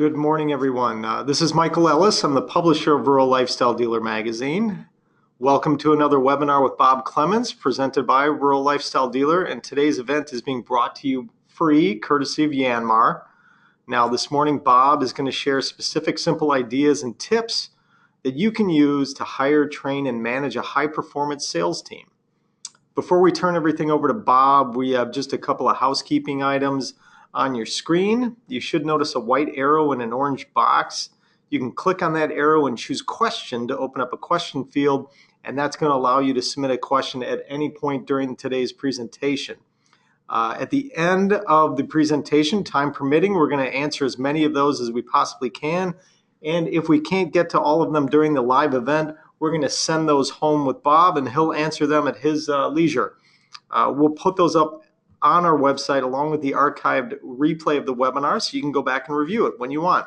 Good morning, everyone. This is Michael Ellis. I'm the publisher of Rural Lifestyle Dealer Magazine. Welcome to another webinar with Bob Clemens, presented by Rural Lifestyle Dealer. And today's event is being brought to you free, courtesy of Yanmar. Now, this morning, Bob is going to share specific, simple ideas and tips that you can use to hire, train, and manage a high-performance sales team. Before we turn everything over to Bob, we have just a couple of housekeeping items. On your screen, you should notice a white arrow in an orange box. You can click on that arrow and choose question to open up a question field, and that's going to allow you to submit a question at any point during today's presentation. At the end of the presentation, time permitting, we're going to answer as many of those as we possibly can. And if we can't get to all of them during the live event, we're going to send those home with Bob, and he'll answer them at his leisure. We'll put those up on our website along with the archived replay of the webinar, so you can go back and review it when you want.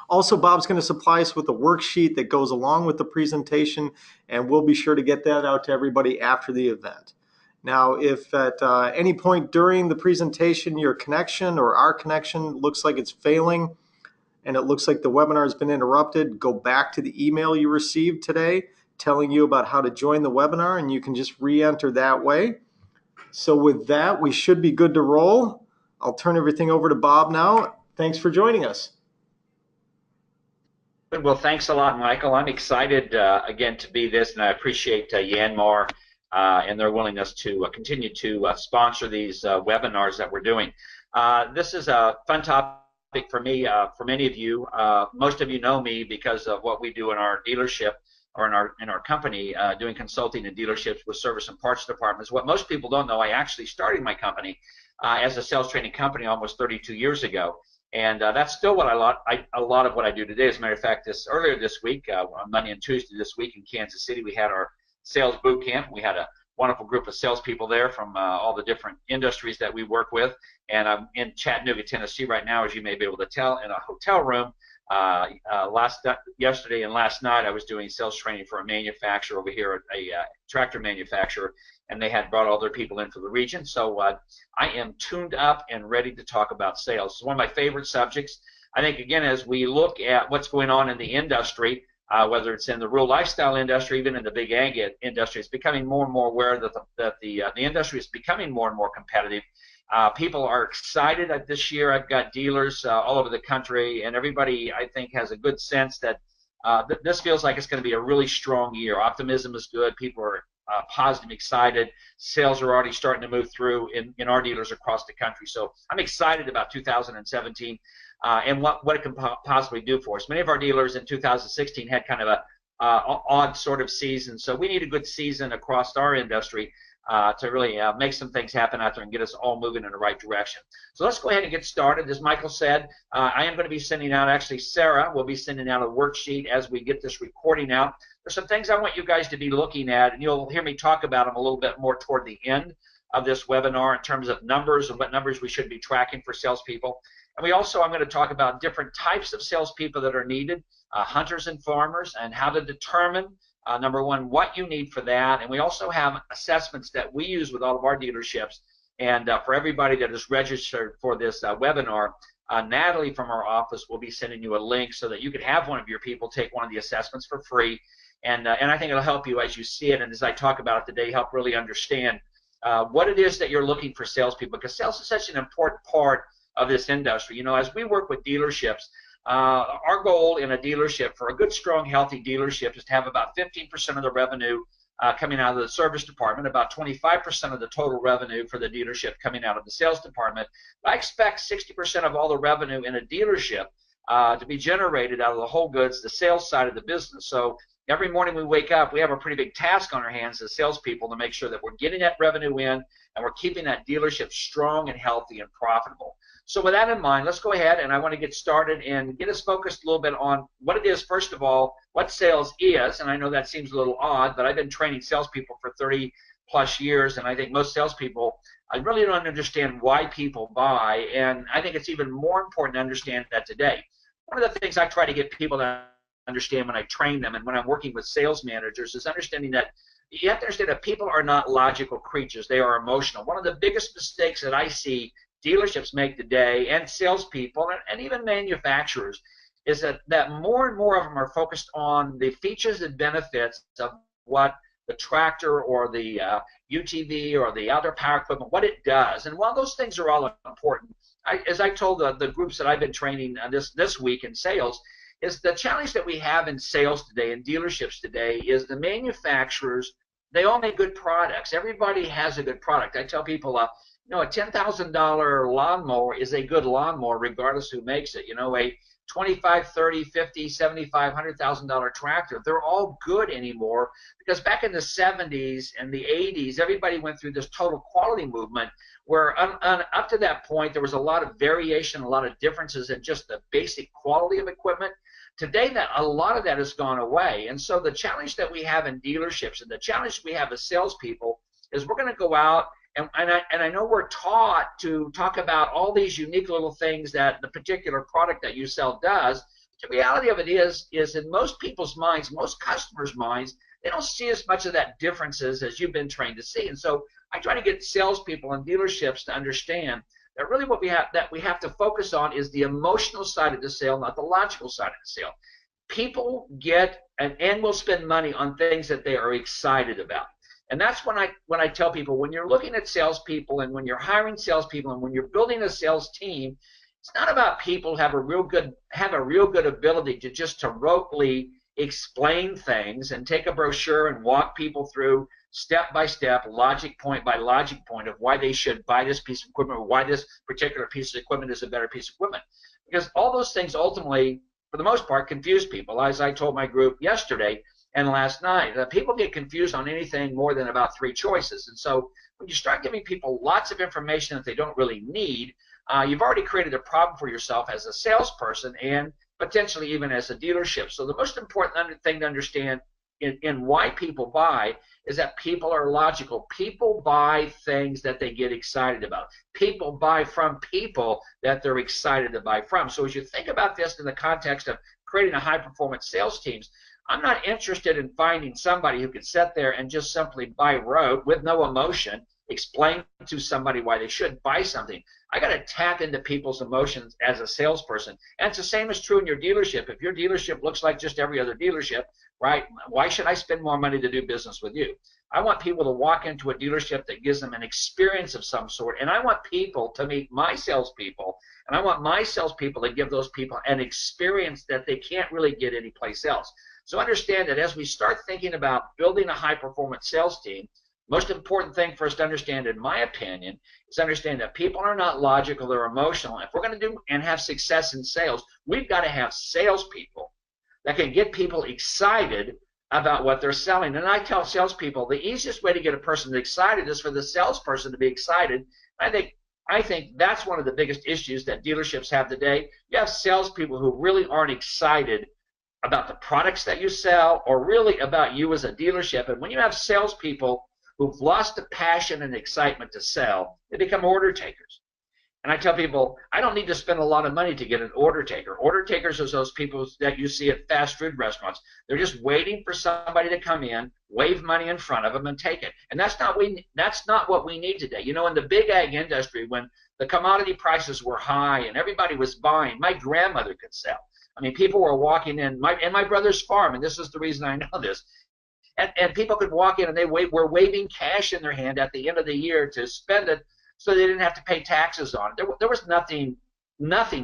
Also, Bob's going to supply us with a worksheet that goes along with the presentation, and we'll be sure to get that out to everybody after the event. Now, if at any point during the presentation your connection or our connection looks like it's failing and it looks like the webinar has been interrupted, go back to the email you received today telling you about how to join the webinar, and you can just re-enter that way. So with that, we should be good to roll. I'll turn everything over to Bob now. Thanks for joining us. Well, thanks a lot, Michael. I'm excited again to be this, and I appreciate Yanmar and their willingness to continue to sponsor these webinars that we're doing. This is a fun topic for me. For many of you, most of you know me because of what we do in our dealership or in our company, doing consulting in dealerships with service and parts departments. What most people don't know, I actually started my company as a sales training company almost 32 years ago, and that's still what a lot of what I do today. As a matter of fact, earlier this week, on Monday and Tuesday this week in Kansas City, we had our sales boot camp. We had a wonderful group of salespeople there from all the different industries that we work with, and I'm in Chattanooga, Tennessee right now, as you may be able to tell, in a hotel room. Yesterday and last night I was doing sales training for a manufacturer over here, a tractor manufacturer, and they had brought all their people in for the region. So I am tuned up and ready to talk about sales. It's one of my favorite subjects. I think, again, as we look at what's going on in the industry, whether it's in the rural lifestyle industry, even in the big ag industry, it's becoming more and more aware that the industry is becoming more and more competitive. People are excited that this year I've got dealers all over the country, and everybody, I think, has a good sense that this feels like it's going to be a really strong year. Optimism is good. People are positive, excited. Sales are already starting to move through in our dealers across the country. So I'm excited about 2017 and what it can possibly do for us. Many of our dealers in 2016 had kind of a odd sort of season, so we need a good season across our industry to really make some things happen out there and get us all moving in the right direction. So let's go ahead and get started. As Michael said, I am going to be sending out, actually Sarah will be sending out a worksheet as we get this recording out. There's some things I want you guys to be looking at, and you'll hear me talk about them a little bit more toward the end of this webinar in terms of numbers and what numbers we should be tracking for salespeople. And I'm going to talk about different types of salespeople that are needed, hunters and farmers, and how to determine number one, what you need for that. And we also have assessments that we use with all of our dealerships. And for everybody that is registered for this webinar, Natalie from our office will be sending you a link so that you can have one of your people take one of the assessments for free. And I think it'll help you as you see it and as I talk about it today, help really understand what it is that you're looking for salespeople, because sales is such an important part of this industry. You know, as we work with dealerships, our goal in a dealership, for a good, strong, healthy dealership, is to have about 15% of the revenue coming out of the service department, about 25% of the total revenue for the dealership coming out of the sales department. But I expect 60% of all the revenue in a dealership to be generated out of the whole goods, the sales side of the business. So every morning we wake up, we have a pretty big task on our hands as salespeople to make sure that we're getting that revenue in and we're keeping that dealership strong and healthy and profitable. So with that in mind, let's go ahead, and I want to get started and get us focused a little bit on what it is, first of all, what sales is. And I know that seems a little odd, but I've been training salespeople for 30 plus years, and I think most salespeople, I really don't understand why people buy, and I think it's even more important to understand that today. One of the things I try to get people to understand when I train them and when I'm working with sales managers is understanding that you have to understand that people are not logical creatures. They are emotional. One of the biggest mistakes that I see dealerships make today, and salespeople, and even manufacturers, is that more and more of them are focused on the features and benefits of what the tractor or the UTV or the outdoor power equipment, what it does. And while those things are all important, as I told the groups that I've been training this week in sales, is the challenge that we have in sales today, in dealerships today, is the manufacturers, they all make good products. Everybody has a good product. I tell people, a $10,000 lawnmower is a good lawnmower regardless who makes it. A $25, $30, $50, $75, $100,000 tractor, they're all good anymore, because back in the 70s and the 80s, everybody went through this total quality movement where up to that point there was a lot of variation, a lot of differences in just the basic quality of equipment. Today, a lot of that has gone away, and so the challenge that we have in dealerships and the challenge we have as salespeople is we're going to go out, and I know we're taught to talk about all these unique little things that the particular product that you sell does. The reality of it is in most people's minds, most customers' minds, they don't see as much of that differences as you've been trained to see. And so I try to get salespeople and dealerships to understand that really what we have to focus on is the emotional side of the sale, not the logical side of the sale. People get and will spend money on things that they are excited about. And that's when I tell people, when you're looking at salespeople and when you're hiring salespeople and when you're building a sales team, it's not about people have a real good ability to rotely explain things and take a brochure and walk people through step by step, logic point by logic point of why they should buy this piece of equipment or why this particular piece of equipment is a better piece of equipment. Because all those things ultimately, for the most part, confuse people. As I told my group yesterday and last night, people get confused on anything more than about 3 choices. And so when you start giving people lots of information that they don't really need, you've already created a problem for yourself as a salesperson and potentially even as a dealership. So the most important thing to understand in why people buy is that people are logical. People buy things that they get excited about. People buy from people that they're excited to buy from. So as you think about this in the context of creating a high-performance sales teams, I'm not interested in finding somebody who could sit there and just simply by rote with no emotion explain to somebody why they should buy something. I got to tap into people's emotions as a salesperson. And it's the same is true in your dealership. If your dealership looks like just every other dealership, right, why should I spend more money to do business with you? I want people to walk into a dealership that gives them an experience of some sort, and I want people to meet my salespeople, and I want my salespeople to give those people an experience that they can't really get anyplace else. So understand that as we start thinking about building a high-performance sales team, most important thing for us to understand, in my opinion, is understand that people are not logical, they're emotional. If we're going to do and have success in sales, we've got to have salespeople that can get people excited about what they're selling. And I tell salespeople the easiest way to get a person excited is for the salesperson to be excited. I think that's one of the biggest issues that dealerships have today. You have salespeople who really aren't excited about the products that you sell or really about you as a dealership. And when you have salespeople who've lost the passion and excitement to sell, they become order takers. And I tell people, I don't need to spend a lot of money to get an order taker. Order takers are those people that you see at fast food restaurants. They're just waiting for somebody to come in, wave money in front of them, and take it. And that's not what we need today. You know, in the big ag industry, when the commodity prices were high and everybody was buying, my grandmother could sell. I mean, people were walking in my brother's farm, and this is the reason I know this. And people could walk in and they were waving cash in their hand at the end of the year to spend it so they didn't have to pay taxes on it. There was nothing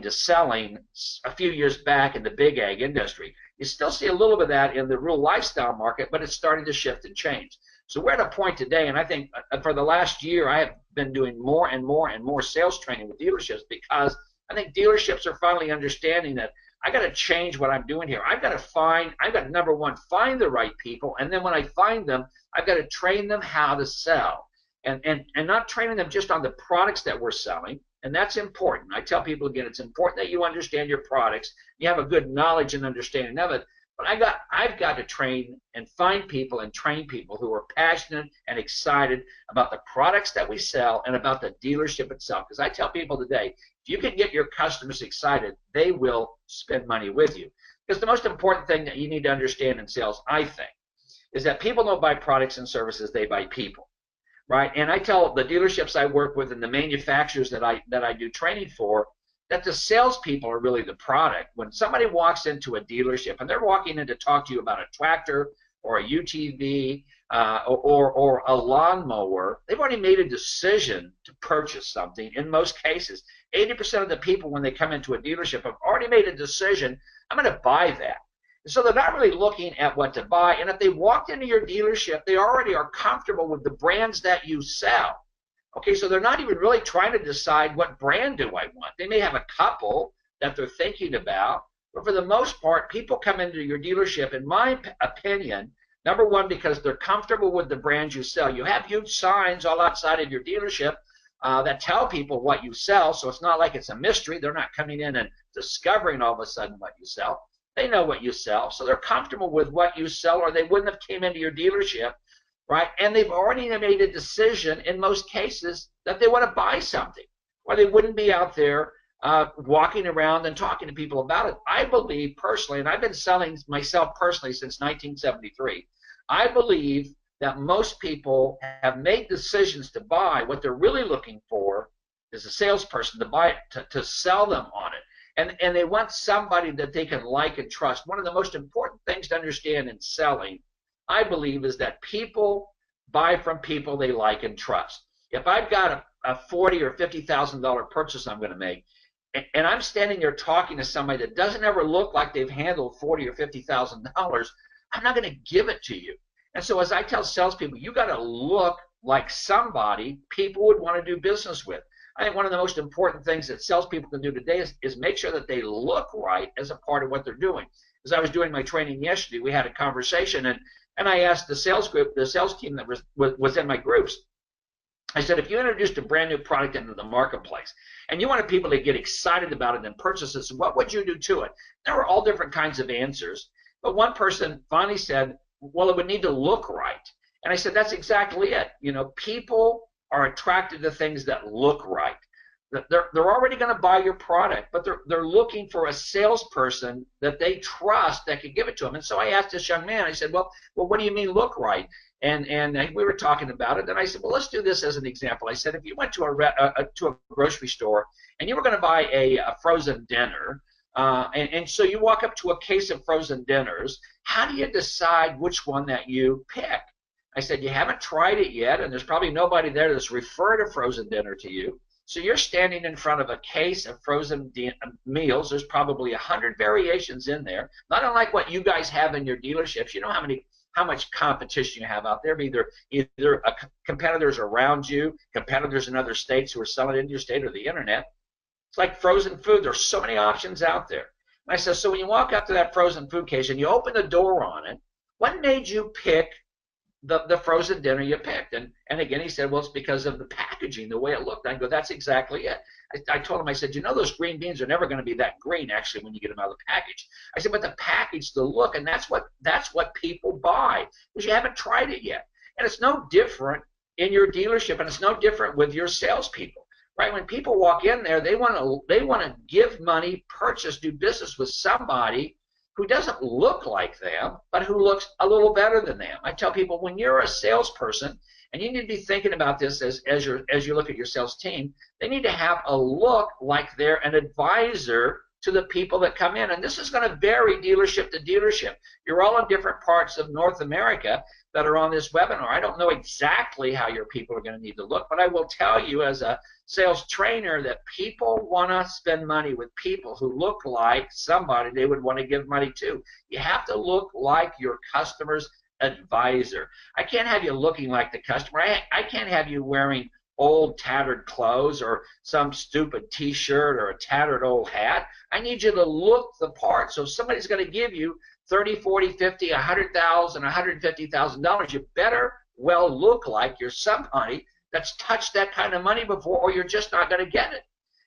to selling a few years back in the big ag industry. You still see a little bit of that in the rural lifestyle market, but it's starting to shift and change. So we're at a point today, and I think for the last year I have been doing more and more and more sales training with dealerships because I think dealerships are finally understanding that I got to change what I'm doing here. I've got to number one, find the right people, and then when I find them, I've got to train them how to sell, and not training them just on the products that we're selling, and that's important. I tell people again, it's important that you understand your products, you have a good knowledge and understanding of it, but I've got to train and find people and train people who are passionate and excited about the products that we sell and about the dealership itself, because I tell people today, if you can get your customers excited, they will spend money with you. Because the most important thing that you need to understand in sales, I think, is that people don't buy products and services, they buy people. right? And I tell the dealerships I work with and the manufacturers that I do training for that the salespeople are really the product. When somebody walks into a dealership and they're walking in to talk to you about a tractor or a UTV or a lawnmower, they've already made a decision to purchase something. In most cases, 80% of the people when they come into a dealership have already made a decision, I'm going to buy that. So they're not really looking at what to buy. And if they walked into your dealership, they already are comfortable with the brands that you sell. Okay, so they're not even really trying to decide what brand do I want. They may have a couple that they're thinking about, but for the most part, people come into your dealership, in my opinion, number one, because they're comfortable with the brands you sell. You have huge signs all outside of your dealership that tell people what you sell, so it's not like it's a mystery. They're not coming in and discovering all of a sudden what you sell. They know what you sell, so they're comfortable with what you sell, or they wouldn't have came into your dealership, right? And they've already made a decision in most cases that they want to buy something, or they wouldn't be out there walking around and talking to people about it. I believe personally, and I've been selling myself personally since 1973, I believe that most people have made decisions to buy. What they're really looking for is a salesperson to buy it, to sell them on it. And they want somebody that they can like and trust. One of the most important things to understand in selling, I believe, is that people buy from people they like and trust. If I've got a $40,000 or $50,000 purchase I'm going to make, and I'm standing there talking to somebody that doesn't ever look like they've handled $40,000 or $50,000, I'm not going to give it to you. And so as I tell salespeople, you got to look like somebody people would want to do business with. I think one of the most important things that salespeople can do today is make sure that they look right as a part of what they're doing. As I was doing my training yesterday, we had a conversation, and I asked the sales group, the sales team that was in my groups, I said, if you introduced a brand new product into the marketplace and you wanted people to get excited about it and purchase it, what would you do to it? There were all different kinds of answers, but one person finally said, well, it would need to look right. And I said, that's exactly it. You know, people are attracted to things that look right. They're already going to buy your product, but they're looking for a salesperson that they trust that could give it to them. And so I asked this young man, I said, well, what do you mean look right? And we were talking about it, and I said, well, let's do this as an example. I said, if you went to a grocery store and you were going to buy a frozen dinner, and so you walk up to a case of frozen dinners, how do you decide which one that you pick? I said, you haven't tried it yet, and there's probably nobody there that's referred a frozen dinner to you. So you're standing in front of a case of frozen meals. There's probably 100 variations in there, not unlike what you guys have in your dealerships. You know how much competition you have out there, either competitors around you, competitors in other states who are selling into your state, or the internet. It's like frozen food. There's so many options out there. And I said, so when you walk up to that frozen food case and you open the door on it, what made you pick the frozen dinner you picked? And again, he said, well, it's because of the packaging, the way it looked. I go, that's exactly it. I told him, I said, you know, those green beans are never going to be that green, actually, when you get them out of the package. I said, but the package, the look, and that's what people buy, because you haven't tried it yet. And it's no different in your dealership, and it's no different with your salespeople, right? When people walk in there, they want to give money, purchase, do business with somebody who doesn't look like them, but who looks a little better than them. I tell people, when you're a salesperson, and you need to be thinking about this as you look at your sales team, they need to have a look like they're an advisor to the people that come in. And this is going to vary dealership to dealership. You're all in different parts of North America that are on this webinar. I don't know exactly how your people are going to need to look, but I will tell you as a sales trainer that people want to spend money with people who look like somebody they would want to give money to. You have to look like your customer's advisor. I can't have you looking like the customer. I can't have you wearing old tattered clothes or some stupid t-shirt or a tattered old hat. I need you to look the part. So if somebody's going to give you $30,000, $40,000, $50,000, $100,000, $150,000, you better well look like you're somebody that's touched that kind of money before, or you're just not going to get it.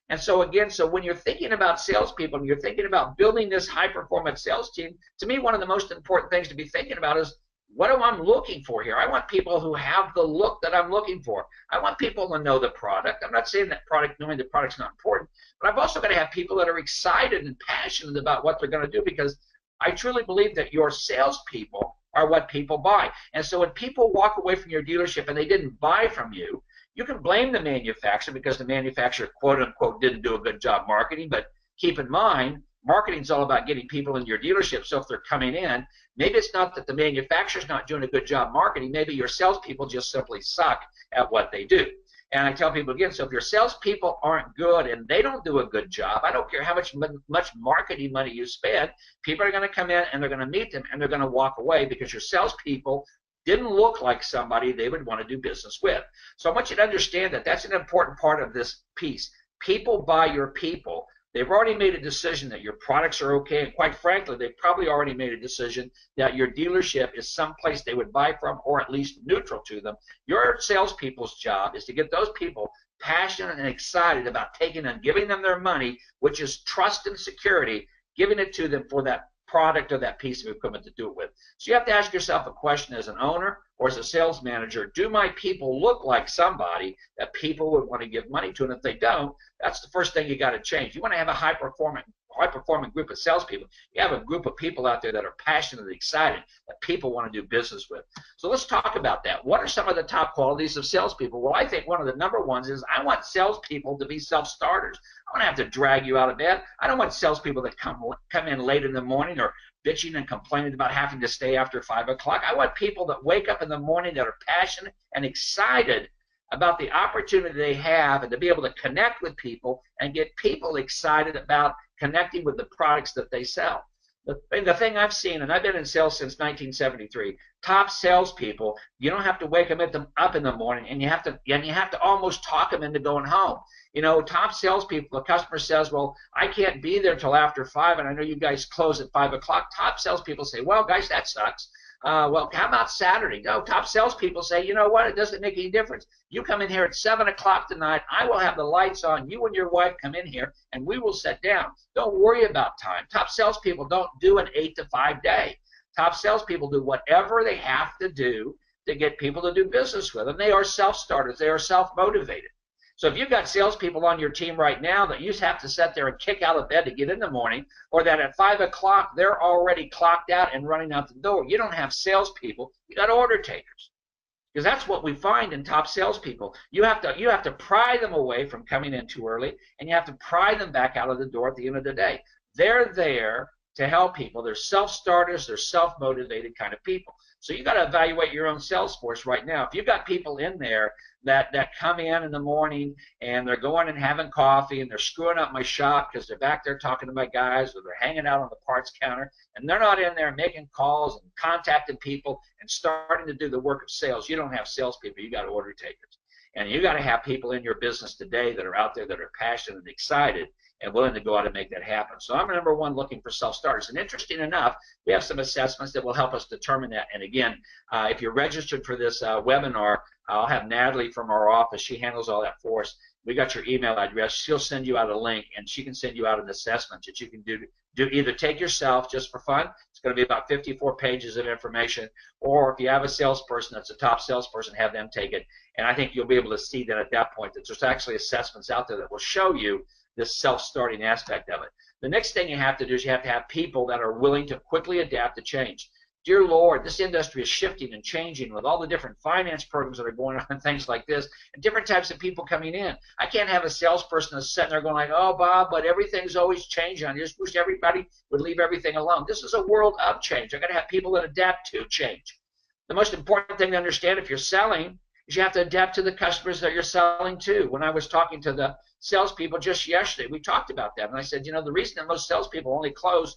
And so again, so when you're thinking about salespeople and you're thinking about building this high-performance sales team, to me, one of the most important things to be thinking about is, what am I looking for here? I want people who have the look that I'm looking for. I want people to know the product. I'm not saying that knowing the product's not important, but I've also got to have people that are excited and passionate about what they're going to do, because I truly believe that your salespeople are what people buy. And so when people walk away from your dealership and they didn't buy from you, you can blame the manufacturer because the manufacturer, quote unquote, didn't do a good job marketing. But keep in mind, marketing is all about getting people in your dealership. So if they're coming in, maybe it's not that the manufacturer's not doing a good job marketing. Maybe your salespeople just simply suck at what they do. And I tell people again, so if your salespeople aren't good and they don't do a good job, I don't care how much marketing money you spend, people are going to come in and they're going to meet them and they're going to walk away because your salespeople didn't look like somebody they would want to do business with. So I want you to understand that that's an important part of this piece. People buy your people. They've already made a decision that your products are okay, and quite frankly, they've probably already made a decision that your dealership is someplace they would buy from or at least neutral to them. Your salespeople's job is to get those people passionate and excited about taking and giving them their money, which is trust and security, giving it to them for that product or that piece of equipment to do it with. So you have to ask yourself a question as an owner or as a sales manager, do my people look like somebody that people would want to give money to? And if they don't, that's the first thing you got to change. You want to have a high-performing group of salespeople. You have a group of people out there that are passionate and excited that people want to do business with. So let's talk about that. What are some of the top qualities of salespeople? Well, I think one of the number ones is I want salespeople to be self-starters. I don't have to drag you out of bed. I don't want salespeople that come in late in the morning or bitching and complaining about having to stay after 5 o'clock. I want people that wake up in the morning that are passionate and excited about the opportunity they have and to be able to connect with people and get people excited about connecting with the products that they sell. The thing I've seen, and I've been in sales since 1973, top salespeople, you don't have to wake them up in the morning, and you have to almost talk them into going home. You know, top salespeople, the customer says, well, I can't be there till after 5, and I know you guys close at 5 o'clock. Top salespeople say, well, guys, that sucks. Well, how about Saturday? No, top salespeople say, you know what, it doesn't make any difference. You come in here at 7 o'clock tonight, I will have the lights on, you and your wife come in here, and we will sit down. Don't worry about time. Top salespeople don't do an 8 to 5 day. Top salespeople do whatever they have to do to get people to do business with them. They are self-starters. They are self-motivated. So if you've got salespeople on your team right now that you have to sit there and kick out of bed to get in the morning, or that at 5 o'clock they're already clocked out and running out the door, you don't have salespeople, you got order takers. Because that's what we find in top salespeople. You have to pry them away from coming in too early, and you have to pry them back out of the door at the end of the day. They're there to help people. They're self-starters. They're self-motivated kind of people. So you got to evaluate your own sales force right now. If you've got people in there that come in the morning and they're going and having coffee and they're screwing up my shop because they're back there talking to my guys, or they're hanging out on the parts counter, and they're not in there making calls and contacting people and starting to do the work of sales, you don't have salespeople. You got order takers. And you got to have people in your business today that are out there that are passionate and excited and willing to go out and make that happen. So I'm number one looking for self-starters. And interesting enough, we have some assessments that will help us determine that. And again, if you're registered for this webinar, I'll have Natalie from our office. She handles all that for us. We got your email address. She'll send you out a link, and she can send you out an assessment that you can do either take yourself just for fun. It's going to be about 54 pages of information, or if you have a salesperson that's a top salesperson, have them take it. And I think you'll be able to see that at that point that there's actually assessments out there that will show you this self-starting aspect of it. The next thing you have to do is you have to have people that are willing to quickly adapt to change. Dear Lord, this industry is shifting and changing with all the different finance programs that are going on and things like this, and different types of people coming in. I can't have a salesperson that's sitting there going like, oh, Bob, but everything's always changing. I just wish everybody would leave everything alone. This is a world of change. I've got to have people that adapt to change. The most important thing to understand if you're selling is you have to adapt to the customers that you're selling to. When I was talking to the salespeople just yesterday, we talked about that, and I said, you know, the reason that most salespeople only close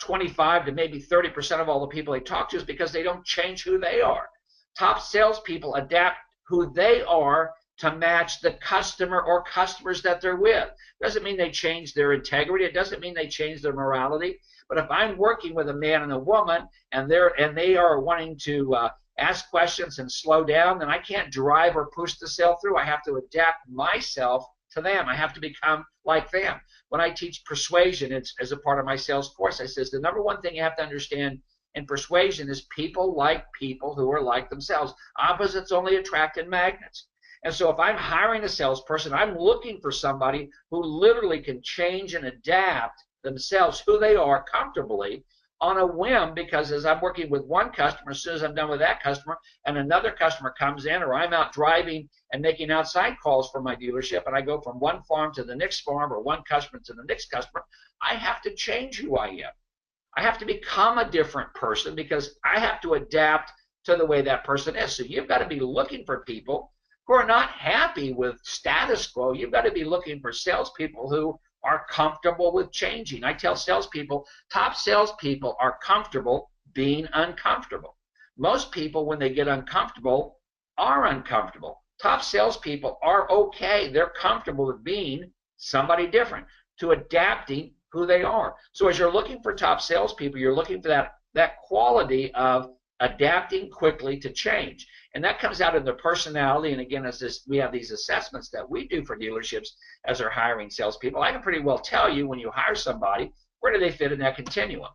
25 to maybe 30% of all the people they talk to is because they don't change who they are. Top salespeople adapt who they are to match the customer or customers that they're with. Doesn't mean they change their integrity. It doesn't mean they change their morality. But if I'm working with a man and a woman and they are wanting to ask questions and slow down, then I can't drive or push the sale through. I have to adapt myself to them. I have to become like them. When I teach persuasion as a part of my sales course, I says the number one thing you have to understand in persuasion is people like people who are like themselves. Opposites only attract in magnets. And so if I'm hiring a salesperson, I'm looking for somebody who literally can change and adapt themselves, who they are comfortably, on a whim, because as I'm working with one customer, as soon as I'm done with that customer and another customer comes in, or I'm out driving and making outside calls for my dealership, and I go from one farm to the next farm or one customer to the next customer, I have to change who I am. I have to become a different person because I have to adapt to the way that person is. So you've got to be looking for people who are not happy with status quo. You've got to be looking for salespeople who are comfortable with changing. I tell salespeople, top salespeople are comfortable being uncomfortable. Most people, when they get uncomfortable, are uncomfortable. Top salespeople are okay. They're comfortable with being somebody different, to adapting who they are. So as you're looking for top salespeople, you're looking for that quality of adapting quickly to change. And that comes out in their personality. And again, we have these assessments that we do for dealerships as they're hiring salespeople. I can pretty well tell you when you hire somebody, where do they fit in that continuum?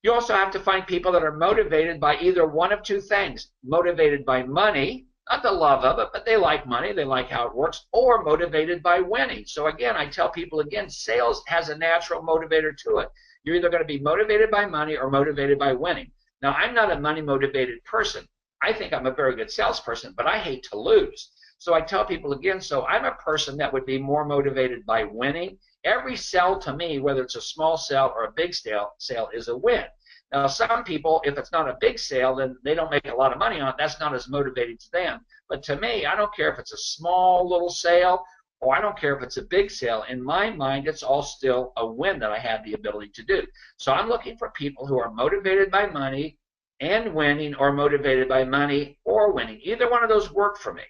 You also have to find people that are motivated by either one of two things: motivated by money, not the love of it, but they like money, they like how it works, or motivated by winning. So again, I tell people again, sales has a natural motivator to it. You're either going to be motivated by money or motivated by winning. Now, I'm not a money-motivated person. I think I'm a very good salesperson, but I hate to lose. So I tell people again, so I'm a person that would be more motivated by winning. Every sale to me, whether it's a small sale or a big sale is a win. Now, some people, if it's not a big sale, then they don't make a lot of money on it. That's not as motivating to them. But to me, I don't care if it's a small little sale or I don't care if it's a big sale. In my mind, it's all still a win that I have the ability to do. So I'm looking for people who are motivated by money and winning, or motivated by money or winning. Either one of those work for me.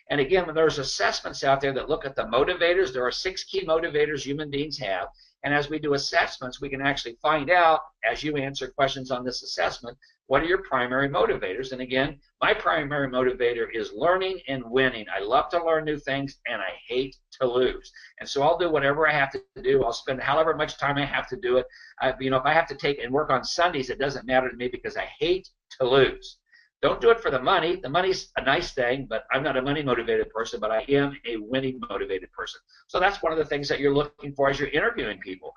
And again, when there's assessments out there that look at the motivators, there are 6 key motivators human beings have. And as we do assessments, we can actually find out, as you answer questions on this assessment, what are your primary motivators? And again, my primary motivator is learning and winning. I love to learn new things, and I hate to lose. And so I'll do whatever I have to do. I'll spend however much time I have to do it. If I have to take and work on Sundays, it doesn't matter to me because I hate to lose. Don't do it for the money. The money's a nice thing, but I'm not a money-motivated person, but I am a winning-motivated person. So that's one of the things that you're looking for as you're interviewing people.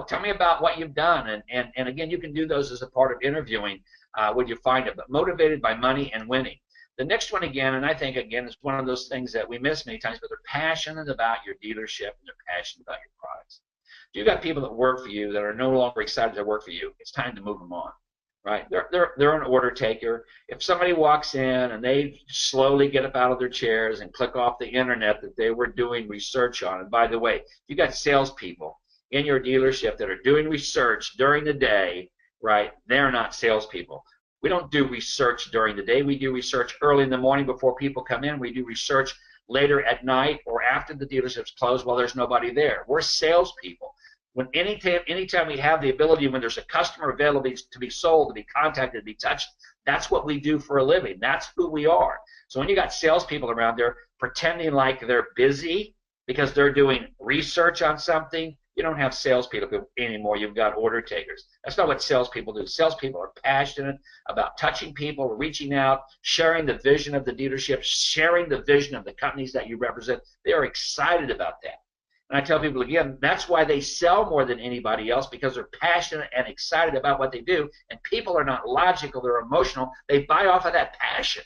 Tell me about what you've done. And again, you can do those as a part of interviewing when you find it, but motivated by money and winning. The next one, again, and I think, again, is one of those things that we miss many times, but they're passionate about your dealership and they're passionate about your products. If you've got people that work for you that are no longer excited to work for you, it's time to move them on. Right? They're an order taker. If somebody walks in and they slowly get up out of their chairs and click off the internet that they were doing research on, and by the way, if you got salespeople in your dealership that are doing research during the day, right? They're not salespeople. We don't do research during the day. We do research early in the morning before people come in. We do research later at night or after the dealership's closed while there's nobody there. We're salespeople. Anytime we have the ability, when there's a customer available to be sold, to be contacted, to be touched, that's what we do for a living. That's who we are. So when you got salespeople around there pretending like they're busy because they're doing research on something, you don't have salespeople anymore. You've got order takers. That's not what salespeople do. Salespeople are passionate about touching people, reaching out, sharing the vision of the dealership, sharing the vision of the companies that you represent. They are excited about that. And I tell people again, that's why they sell more than anybody else, because they're passionate and excited about what they do. And people are not logical, they're emotional. They buy off of that passion.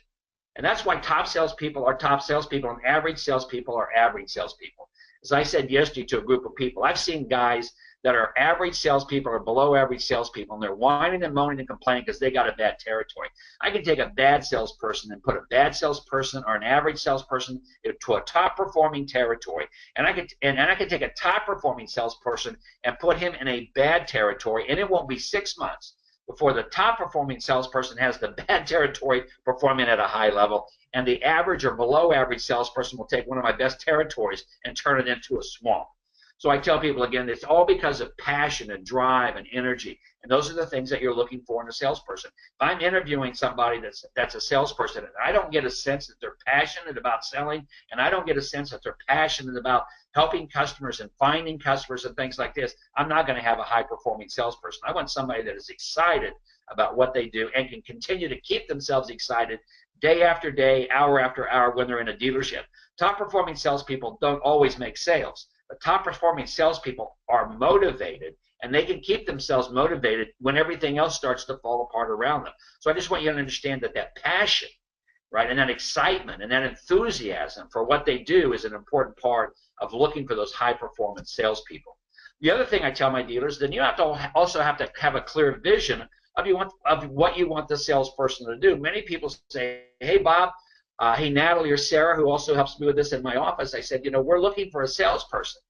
And that's why top salespeople are top salespeople and average salespeople are average salespeople. As I said yesterday to a group of people, I've seen guys that are average salespeople or below average salespeople, and they're whining and moaning and complaining because they got a bad territory. I can take a bad salesperson and put a bad salesperson or an average salesperson to a top-performing territory, and I can take a top-performing salesperson and put him in a bad territory, and it won't be 6 months before the top-performing salesperson has the bad territory performing at a high level, and the average or below average salesperson will take one of my best territories and turn it into a swamp. So I tell people again, it's all because of passion and drive and energy, and those are the things that you're looking for in a salesperson. If I'm interviewing somebody that's a salesperson, and I don't get a sense that they're passionate about selling, and I don't get a sense that they're passionate about helping customers and finding customers and things like this, I'm not going to have a high-performing salesperson. I want somebody that is excited about what they do and can continue to keep themselves excited day after day, hour after hour when they're in a dealership. Top-performing salespeople don't always make sales. The top-performing salespeople are motivated and they can keep themselves motivated when everything else starts to fall apart around them. So I just want you to understand that that passion, right, and that excitement and that enthusiasm for what they do is an important part of looking for those high-performance salespeople. The other thing I tell my dealers, then you have to also have to have a clear vision of what you want the salesperson to do. Many people say, hey, Bob, hey, Natalie or Sarah, who also helps me with this in my office, I said, we're looking for a salesperson,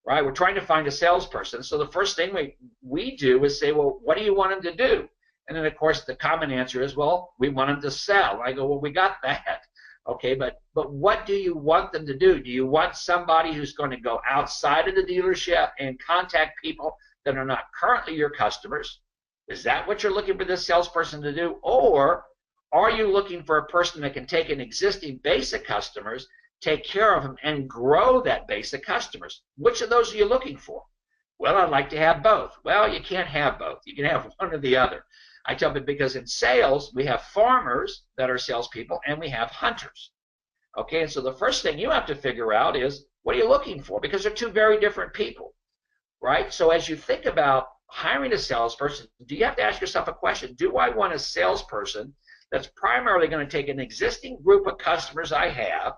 right? We're trying to find a salesperson. So the first thing we do is say, well, what do you want them to do? And then, of course, the common answer is, well, we want them to sell. I go, well, we got that. Okay, but what do you want them to do? Do you want somebody who's going to go outside of the dealership and contact people that are not currently your customers? Is that what you're looking for this salesperson to do? Or are you looking for a person that can take an existing base of customers, take care of them, and grow that base of customers? Which of those are you looking for? Well, I'd like to have both. Well, you can't have both. You can have one or the other. I tell them because in sales, we have farmers that are salespeople and we have hunters. Okay, and so the first thing you have to figure out is, what are you looking for? Because they're two very different people, right? So as you think about hiring a salesperson, do you have to ask yourself a question? Do I want a salesperson that's primarily going to take an existing group of customers I have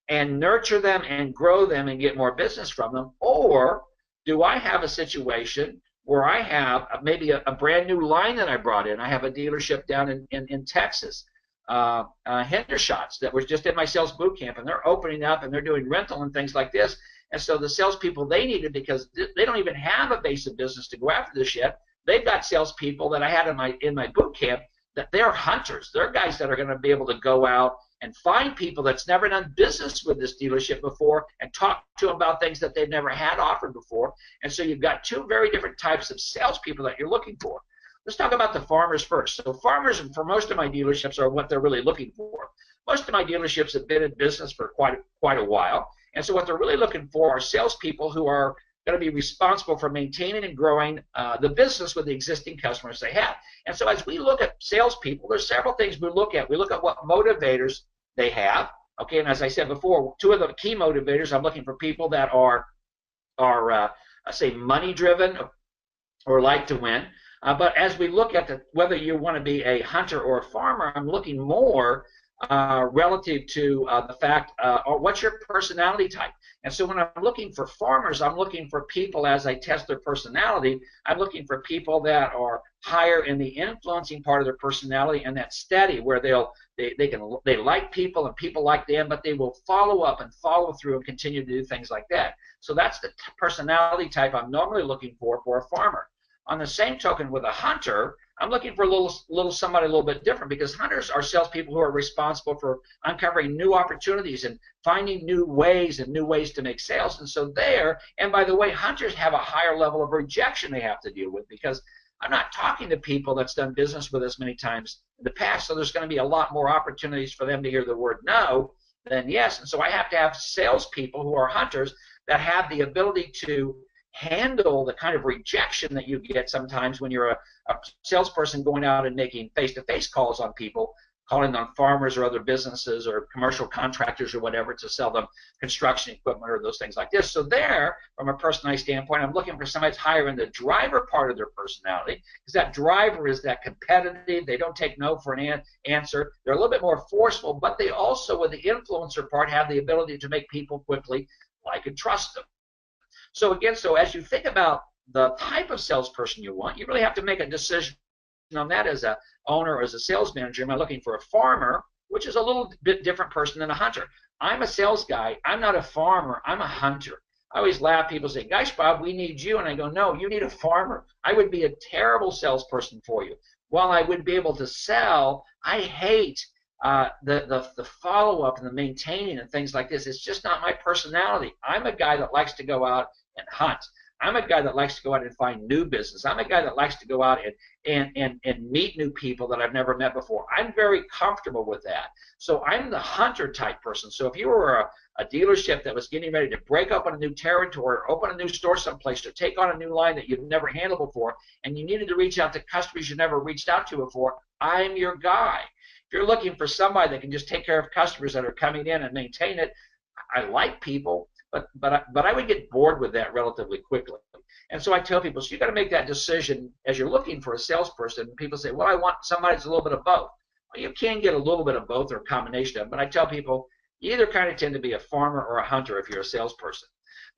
and nurture them and grow them and get more business from them? Or do I have a situation where I have maybe a brand new line that I brought in? I have a dealership down in Texas, Hendershots, that was just in my sales boot camp, and they're opening up and they're doing rental and things like this. And so the salespeople they needed, because they don't even have a base of business to go after this yet, they've got salespeople that I had in my boot camp that they're hunters. They're guys that are going to be able to go out and find people that's never done business with this dealership before and talk to them about things that they've never had offered before. And so you've got two very different types of salespeople that you're looking for. Let's talk about the farmers first. So farmers, for most of my dealerships, are what they're really looking for. Most of my dealerships have been in business for quite a while. And so what they're really looking for are salespeople who are going to be responsible for maintaining and growing the business with the existing customers they have. And so as we look at salespeople, there's several things we look at. We look at what motivators they have. Okay, and as I said before, two of the key motivators, I'm looking for people that are say, money-driven or like to win. But as we look at whether you want to be a hunter or a farmer, I'm looking more relative to the fact, what's your personality type? And so when I'm looking for farmers, I'm looking for people, as I test their personality, I'm looking for people that are higher in the influencing part of their personality and that steady, where they like people and people like them, but they will follow up and follow through and continue to do things like that. So that's the personality type I'm normally looking for a farmer. On the same token, with a hunter, I'm looking for somebody a little bit different, because hunters are salespeople who are responsible for uncovering new opportunities and finding new ways to make sales. And so and by the way, hunters have a higher level of rejection they have to deal with, because I'm not talking to people that's done business with us many times in the past, so there's going to be a lot more opportunities for them to hear the word no than yes. And so I have to have salespeople who are hunters that have the ability to handle the kind of rejection that you get sometimes when you're a salesperson going out and making face-to-face calls on people, calling on farmers or other businesses or commercial contractors or whatever to sell them construction equipment or those things like this. So from a personality standpoint, I'm looking for somebody that's higher in the driver part of their personality, because that driver is that competitive. They don't take no for an answer. They're a little bit more forceful, but they also, with the influencer part, have the ability to make people quickly like and trust them. So again, as you think about the type of salesperson you want, you really have to make a decision on that as a owner or as a sales manager. Am I looking for a farmer, which is a little bit different person than a hunter? I'm a sales guy. I'm not a farmer. I'm a hunter. I always laugh. People say, gosh, Bob, we need you. And I go, no, you need a farmer. I would be a terrible salesperson for you. While I would be able to sell, I hate the follow-up and the maintaining and things like this. It's just not my personality. I'm a guy that likes to go out and hunt. I'm a guy that likes to go out and find new business. I'm a guy that likes to go out and meet new people that I've never met before. I'm very comfortable with that. So I'm the hunter type person. So if you were a dealership that was getting ready to break up on a new territory, or open a new store someplace, or take on a new line that you've never handled before, and you needed to reach out to customers you never reached out to before, I'm your guy. If you're looking for somebody that can just take care of customers that are coming in and maintain it, I like people, but I would get bored with that relatively quickly. And so I tell people, so you got to make that decision as you're looking for a salesperson. People say, well, I want somebody that's a little bit of both. Well, you can get a little bit of both or a combination of them, but I tell people, you either kind of tend to be a farmer or a hunter if you're a salesperson.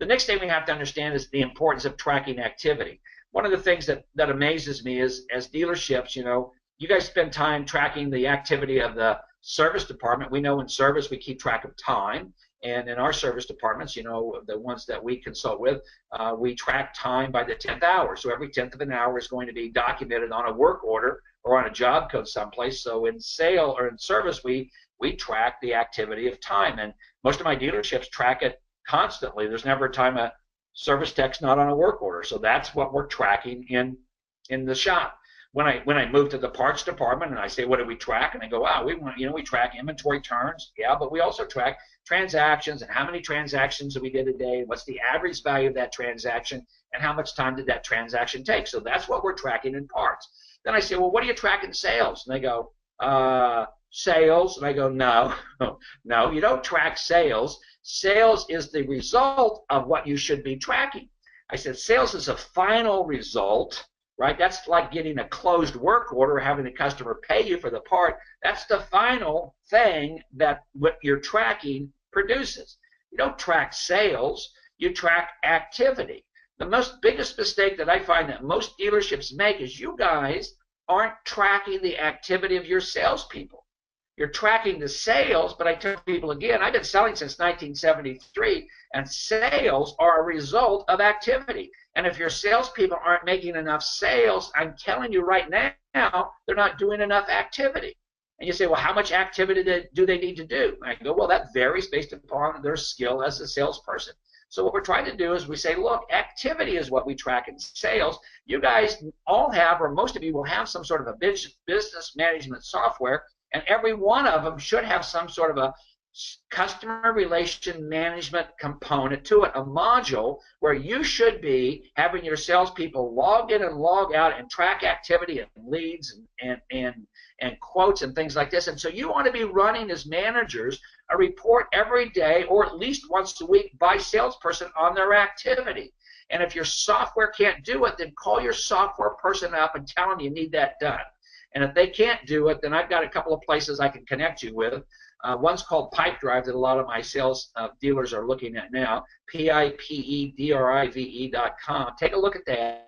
The next thing we have to understand is the importance of tracking activity. One of the things that amazes me is, as dealerships, you guys spend time tracking the activity of the service department. We know in service we keep track of time. And in our service departments, the ones that we consult with, we track time by the 10th hour. So every 10th of an hour is going to be documented on a work order or on a job code someplace. So in sale or in service, we track the activity of time. And most of my dealerships track it constantly. There's never a time a service tech's not on a work order. So that's what we're tracking in the shop. When I move to the parts department and I say, what do we track? And I go, wow, we track inventory turns. Yeah, but we also track transactions and how many transactions we did a day, what's the average value of that transaction, and how much time did that transaction take. So that's what we're tracking in parts. Then I say, well, what do you track in sales? And they go, sales. And I go, no, no, you don't track sales. Sales is the result of what you should be tracking. I said, sales is a final result. Right? That's like getting a closed work order, having the customer pay you for the part. That's the final thing that what you're tracking produces. You don't track sales, you track activity. The biggest mistake that I find that most dealerships make is you guys aren't tracking the activity of your salespeople. You're tracking the sales, but I tell people again, I've been selling since 1973, and sales are a result of activity. And if your salespeople aren't making enough sales, I'm telling you right now, they're not doing enough activity. And you say, well, how much activity do they need to do? And I go, well, that varies based upon their skill as a salesperson. So what we're trying to do is we say, look, activity is what we track in sales. You guys all have, or most of you will have, some sort of a business management software, and every one of them should have some sort of a customer relation management component to it, a module where you should be having your salespeople log in and log out and track activity and leads and quotes and things like this. And so you want to be running as managers a report every day or at least once a week by salesperson on their activity. And if your software can't do it, then call your software person up and tell them you need that done. And if they can't do it, then I've got a couple of places I can connect you with. One's called Pipedrive that a lot of my sales dealers are looking at now, pipedrive.com. Take a look at that.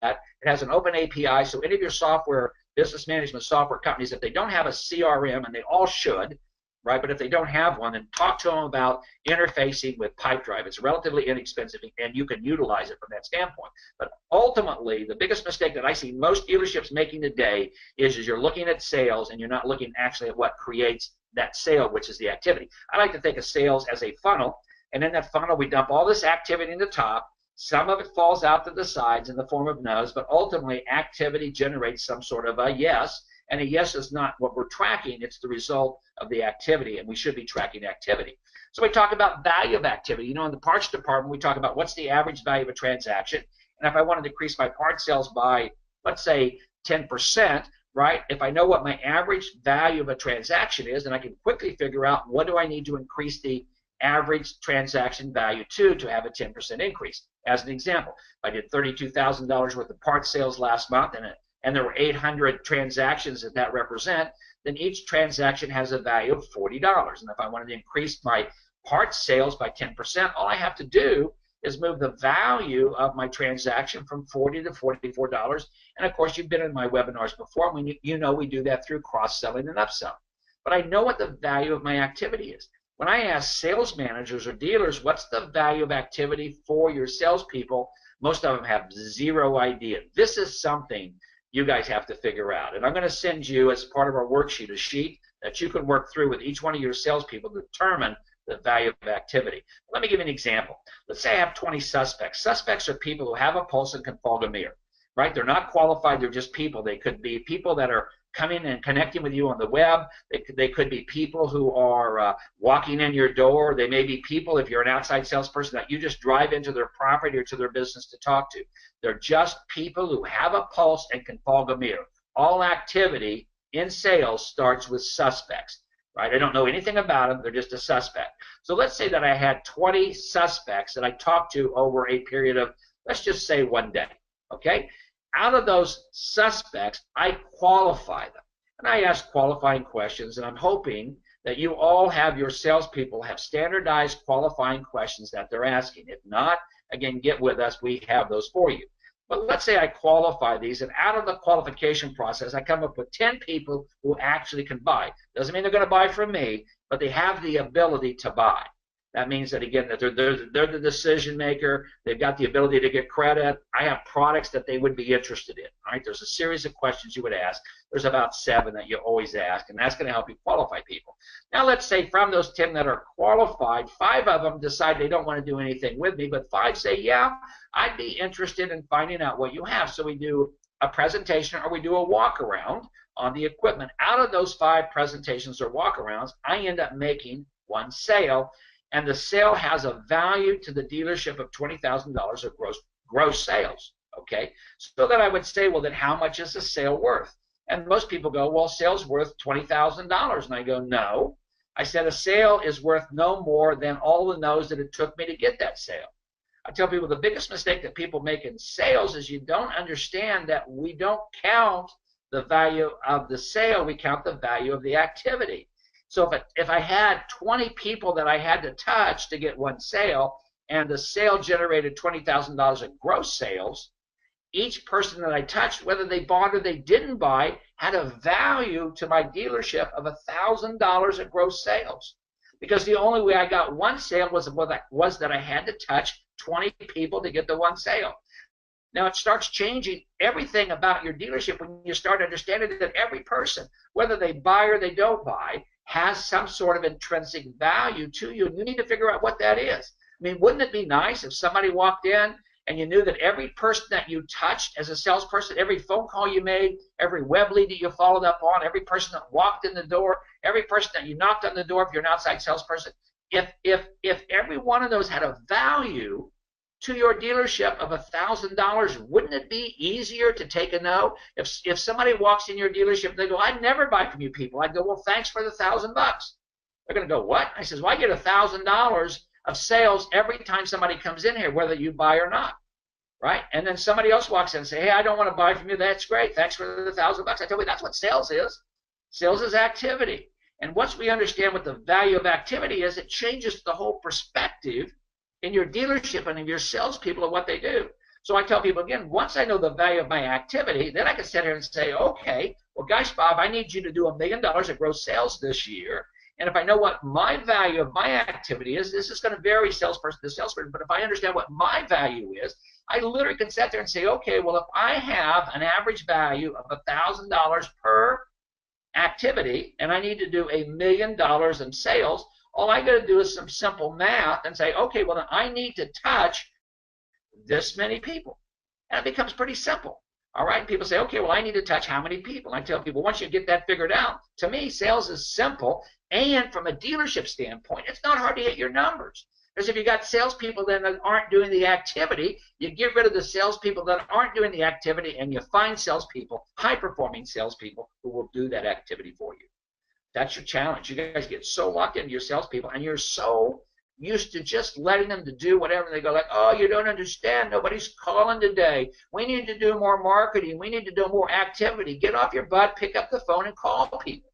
It has an open API, so any of your software, business management software companies, if they don't have a CRM, and they all should, right? But if they don't have one, then talk to them about interfacing with Pipedrive. It's relatively inexpensive, and you can utilize it from that standpoint. But ultimately, the biggest mistake that I see most dealerships making today is you're looking at sales, and you're not looking actually at what creates that sale, which is the activity. I like to think of sales as a funnel, and in that funnel, we dump all this activity in the top. Some of it falls out to the sides in the form of no's, but ultimately, activity generates some sort of a yes. And a yes is not what we're tracking, it's the result of the activity, and we should be tracking activity. So we talk about value of activity. In the parts department, we talk about what's the average value of a transaction. And if I want to decrease my part sales by, let's say, 10%, right? If I know what my average value of a transaction is, then I can quickly figure out what do I need to increase the average transaction value to have a 10% increase. As an example, if I did $32,000 worth of part sales last month and there were 800 transactions that represent, then each transaction has a value of $40. And if I wanted to increase my parts sales by 10%, all I have to do is move the value of my transaction from $40 to $44. And of course, you've been in my webinars before. You know we do that through cross-selling and upselling. But I know what the value of my activity is. When I ask sales managers or dealers, what's the value of activity for your salespeople, most of them have zero idea. This is something you guys have to figure out. And I'm going to send you, as part of our worksheet, a sheet that you can work through with each one of your salespeople to determine the value of activity. Let me give you an example. Let's say I have 20 suspects. Suspects are people who have a pulse and can fog a mirror, right? They're not qualified. They're just people. They could be people that are coming and connecting with you on the web. They could be people who are walking in your door. They may be people, if you're an outside salesperson, that you just drive into their property or to their business to talk to. They're just people who have a pulse and can fog a mirror. All activity in sales starts with suspects, right? I don't know anything about them. They're just a suspect. So let's say that I had 20 suspects that I talked to over a period of, let's just say, 1 day, okay? Out of those suspects, I qualify them. And I ask qualifying questions, and I'm hoping that you all have your salespeople have standardized qualifying questions that they're asking. If not, again, get with us. We have those for you. But let's say I qualify these, and out of the qualification process, I come up with 10 people who actually can buy. Doesn't mean they're going to buy from me, but they have the ability to buy. That means that, again, that they're the decision maker. They've got the ability to get credit. I have products that they would be interested in. All right, there's a series of questions you would ask. There's about 7 that you always ask, and that's going to help you qualify people. Now, let's say from those 10 that are qualified, 5 of them decide they don't want to do anything with me, but 5 say, yeah, I'd be interested in finding out what you have. So we do a presentation or we do a walk around on the equipment. Out of those 5 presentations or walk arounds, I end up making 1 sale. And the sale has a value to the dealership of $20,000 of gross sales, okay? So then I would say, well, then how much is the sale worth? And most people go, well, sale's worth $20,000. And I go, no. I said a sale is worth no more than all the no's that it took me to get that sale. I tell people the biggest mistake that people make in sales is you don't understand that we don't count the value of the sale, we count the value of the activity. So if I had 20 people that I had to touch to get 1 sale, and the sale generated $20,000 of gross sales, each person that I touched, whether they bought or they didn't buy, had a value to my dealership of $1,000 of gross sales. Because the only way I got 1 sale was that I had to touch 20 people to get the 1 sale. Now it starts changing everything about your dealership when you start understanding that every person, whether they buy or they don't buy, has some sort of intrinsic value to you, and you need to figure out what that is. I mean, wouldn't it be nice if somebody walked in and you knew that every person that you touched as a salesperson, every phone call you made, every web lead that you followed up on, every person that walked in the door, every person that you knocked on the door if you're an outside salesperson, if every one of those had a value to your dealership of $1,000, wouldn't it be easier to take a no? If somebody walks in your dealership and they go, I'd never buy from you people, I'd go, well, thanks for the $1,000. They're going to go, what? I says, well, I get $1,000 of sales every time somebody comes in here, whether you buy or not, right? And then somebody else walks in and say, hey, I don't want to buy from you. That's great. Thanks for the $1,000. I tell you, that's what sales is. Sales is activity. And once we understand what the value of activity is, it changes the whole perspective in your dealership and of your salespeople of what they do. So I tell people, again, once I know the value of my activity, then I can sit here and say, okay, well, gosh, Bob, I need you to do $1 million of gross sales this year. And if I know what my value of my activity is, this is going to vary salesperson to salesperson, but if I understand what my value is, I literally can sit there and say, okay, well, if I have an average value of $1,000 per activity and I need to do $1 million in sales, all I got to do is some simple math and say, okay, well, then I need to touch this many people. And it becomes pretty simple. All right, people say, okay, well, I need to touch how many people? And I tell people, once you get that figured out, to me, sales is simple. And from a dealership standpoint, it's not hard to hit your numbers. Because if you got salespeople that aren't doing the activity, you get rid of the salespeople that aren't doing the activity, and you find salespeople, high-performing salespeople, who will do that activity for you. That's your challenge. You guys get so locked into your salespeople, and you're so used to just letting them to do whatever. They go like, oh, you don't understand. Nobody's calling today. We need to do more marketing. We need to do more activity. Get off your butt, pick up the phone, and call people.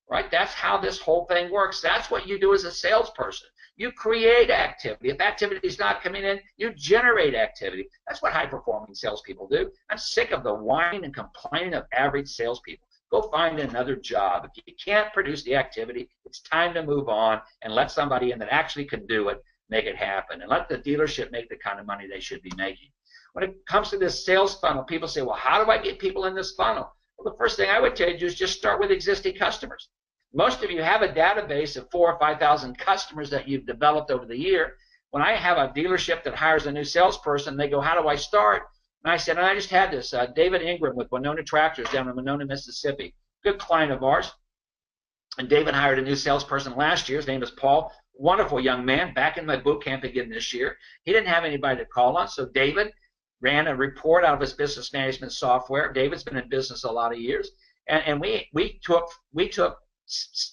Right? That's how this whole thing works. That's what you do as a salesperson. You create activity. If activity is not coming in, you generate activity. That's what high-performing salespeople do. I'm sick of the whining and complaining of average salespeople. Go find another job. If you can't produce the activity, it's time to move on and let somebody in that actually can do it make it happen, and let the dealership make the kind of money they should be making. When it comes to this sales funnel, people say, well, how do I get people in this funnel? Well, the first thing I would tell you to do is just start with existing customers. Most of you have a database of 4,000 or 5,000 customers that you've developed over the year. When I have a dealership that hires a new salesperson, they go, how do I start? And I said, and I just had this, David Ingram with Winona Tractors down in Winona, Mississippi, good client of ours. And David hired a new salesperson last year. His name is Paul, wonderful young man, back in my boot camp again this year. He didn't have anybody to call on, so David ran a report out of his business management software. David's been in business a lot of years. And we took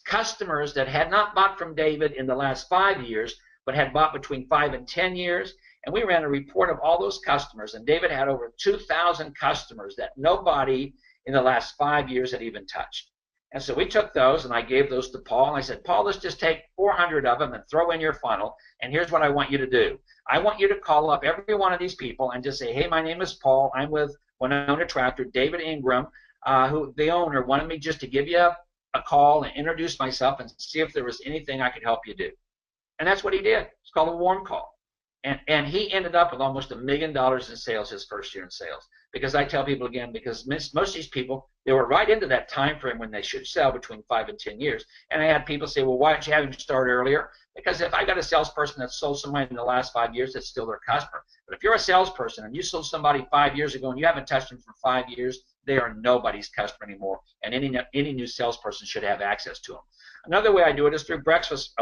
customers that had not bought from David in the last 5 years, but had bought between 5 and 10 years. And we ran a report of all those customers, and David had over 2,000 customers that nobody in the last 5 years had even touched. And so we took those, and I gave those to Paul, and I said, Paul, let's just take 400 of them and throw in your funnel, and here's what I want you to do. I want you to call up every one of these people and just say, hey, my name is Paul. I'm with Winona Tractor. David Ingram, who the owner, wanted me just to give you a call and introduce myself and see if there was anything I could help you do. And that's what he did. It's called a warm call. And he ended up with almost $1 million in sales his first year in sales. Because I tell people again, because most of these people, they were right into that time frame when they should sell between 5 and 10 years. And I had people say, well, why didn't you have him start earlier? Because if I got a salesperson that sold somebody in the last 5 years, that's still their customer. But if you're a salesperson and you sold somebody 5 years ago and you haven't touched them for 5 years, they are nobody's customer anymore. And any new salesperson should have access to them. Another way I do it is through a breakfast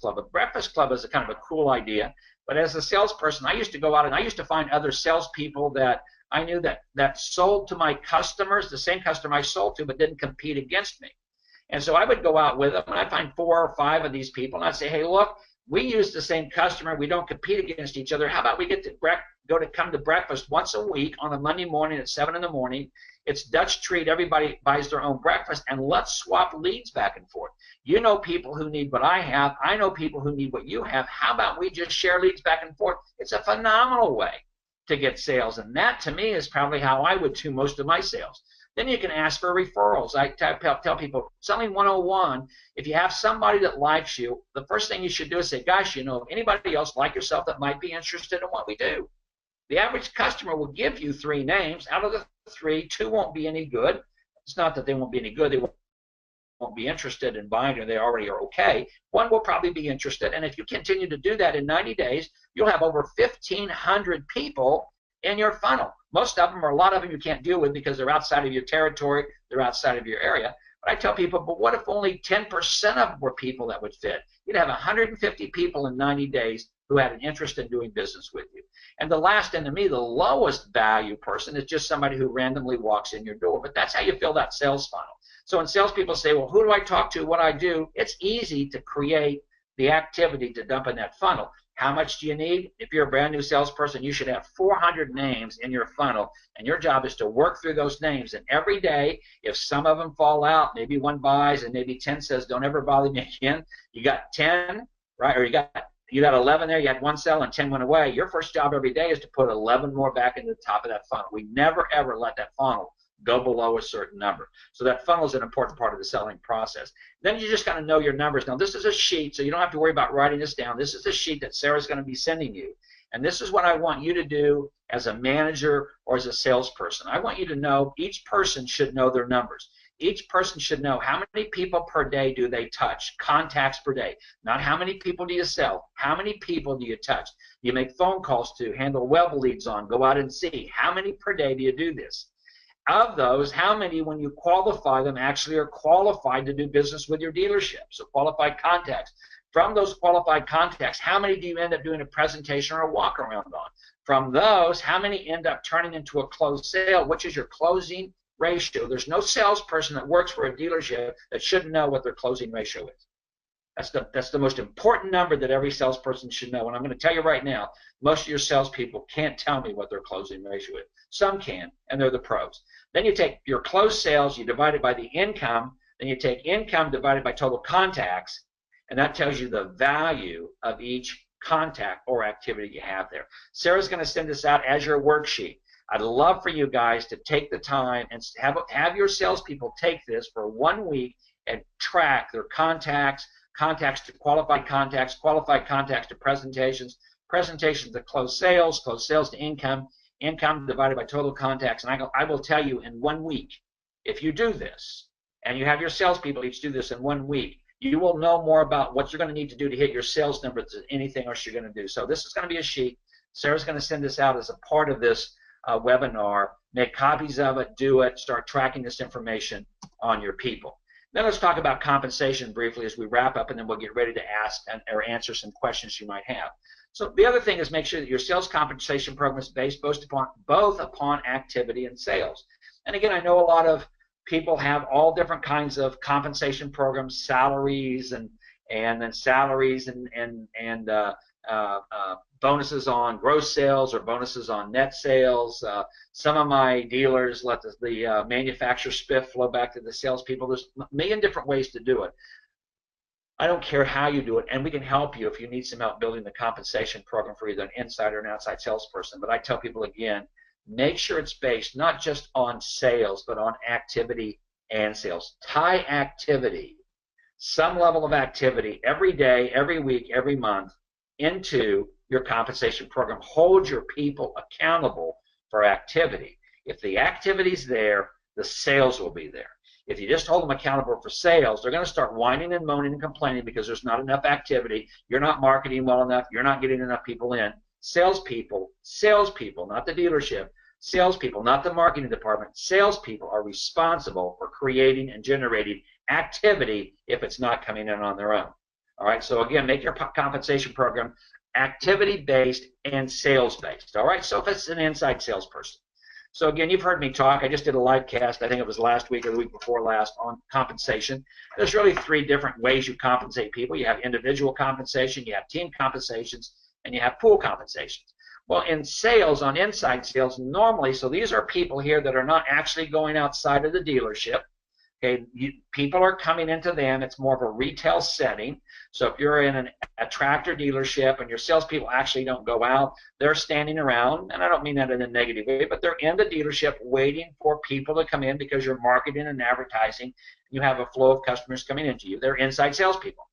club. A breakfast club is a kind of a cool idea. But as a salesperson, I used to go out and I used to find other salespeople that I knew that sold to my customers, the same customer I sold to, but didn't compete against me. And so I would go out with them, and I'd find 4 or 5 of these people, and I'd say, hey, look, we use the same customer. We don't compete against each other. How about we get to come to breakfast once a week on a Monday morning at 7 in the morning. It's Dutch treat. Everybody buys their own breakfast, and let's swap leads back and forth. You know people who need what I have. I know people who need what you have. How about we just share leads back and forth? It's a phenomenal way to get sales, and that to me is probably how I would do most of my sales. Then you can ask for referrals. I tell people, selling 101, if you have somebody that likes you, the first thing you should do is say, gosh, you know, anybody else like yourself that might be interested in what we do? The average customer will give you 3 names. Out of the 3, 2 won't be any good. It's not that they won't be any good. They won't be interested in buying, or they already are okay. 1 will probably be interested, and if you continue to do that in 90 days, you'll have over 1,500 people in your funnel. Most of them, or a lot of them, you can't deal with because they're outside of your territory, they're outside of your area. But I tell people, but what if only 10% of them were people that would fit? You'd have 150 people in 90 days who had an interest in doing business with you. And the last, and to me, the lowest value person is just somebody who randomly walks in your door. But that's how you fill that sales funnel. So when salespeople say, well, who do I talk to, what I do, it's easy to create the activity to dump in that funnel. How much do you need? If you're a brand new salesperson, you should have 400 names in your funnel, and your job is to work through those names. And every day, if some of them fall out, maybe 1 buys and maybe 10 says, don't ever bother me again, you got 10, right? Or you got 11 there, you had 1 sell and 10 went away. Your first job every day is to put 11 more back into the top of that funnel. We never, ever let that funnel go below a certain number. So that funnel is an important part of the selling process. Then you just got to know your numbers. Now, this is a sheet, so you don't have to worry about writing this down. This is a sheet that Sarah's going to be sending you. And this is what I want you to do as a manager or as a salesperson. I want you to know each person should know their numbers. Each person should know how many people per day do they touch, contacts per day. Not how many people do you sell, how many people do you touch. You make phone calls to, handle web leads on, go out and see. How many per day do you do this? Of those, how many, when you qualify them, actually are qualified to do business with your dealership? So qualified contacts. From those qualified contacts, how many do you end up doing a presentation or a walk around on? From those, how many end up turning into a closed sale, which is your closing ratio? There's no salesperson that works for a dealership that shouldn't know what their closing ratio is. That's the most important number that every salesperson should know. And I'm going to tell you right now, most of your salespeople can't tell me what their closing ratio is. Some can, and they're the pros. Then you take your closed sales, you divide it by the income, then you take income divided by total contacts, and that tells you the value of each contact or activity you have there. Sarah's going to send this out as your worksheet. I'd love for you guys to take the time and have your salespeople take this for 1 week and track their contacts to qualified contacts to presentations, presentations to closed sales to income divided by total contacts. And I will tell you, in 1 week, if you do this, and you have your salespeople each do this in 1 week, you will know more about what you're going to need to do to hit your sales numbers than anything else you're going to do. So this is going to be a sheet. Sarah's going to send this out as a part of this webinar. Make copies of it, do it, start tracking this information on your people. Then let's talk about compensation briefly as we wrap up, and then we'll get ready to ask or answer some questions you might have. So the other thing is make sure that your sales compensation program is based both upon activity and sales. And again, I know a lot of people have all different kinds of compensation programs, salaries, and then salaries and bonuses on gross sales or bonuses on net sales. Some of my dealers let the manufacturer spiff flow back to the salespeople. There's a million different ways to do it. I don't care how you do it, and we can help you if you need some help building the compensation program for either an inside or an outside salesperson. But I tell people again, make sure it's based not just on sales, but on activity and sales. Tie activity, some level of activity every day, every week, every month into your compensation program. Hold your people accountable for activity. If the activity's there, the sales will be there. If you just hold them accountable for sales, they're going to start whining and moaning and complaining because there's not enough activity. You're not marketing well enough. You're not getting enough people in. Salespeople, not the dealership, salespeople, not the marketing department, salespeople are responsible for creating and generating activity if it's not coming in on their own. All right, so again, make your compensation program activity-based and sales-based. All right, so if it's an inside salesperson. So again, you've heard me talk. I just did a live cast, I think it was last week or the week before last, on compensation. There's really 3 different ways you compensate people. You have individual compensation, you have team compensations, and you have pool compensations. Well, in sales, on inside sales, normally, so these are people here that are not actually going outside of the dealership. Okay, people are coming into them. It's more of a retail setting. So if you're in a tractor dealership and your salespeople actually don't go out, they're standing around, and I don't mean that in a negative way, but they're in the dealership waiting for people to come in because you're marketing and advertising. You have a flow of customers coming into you. They're inside salespeople.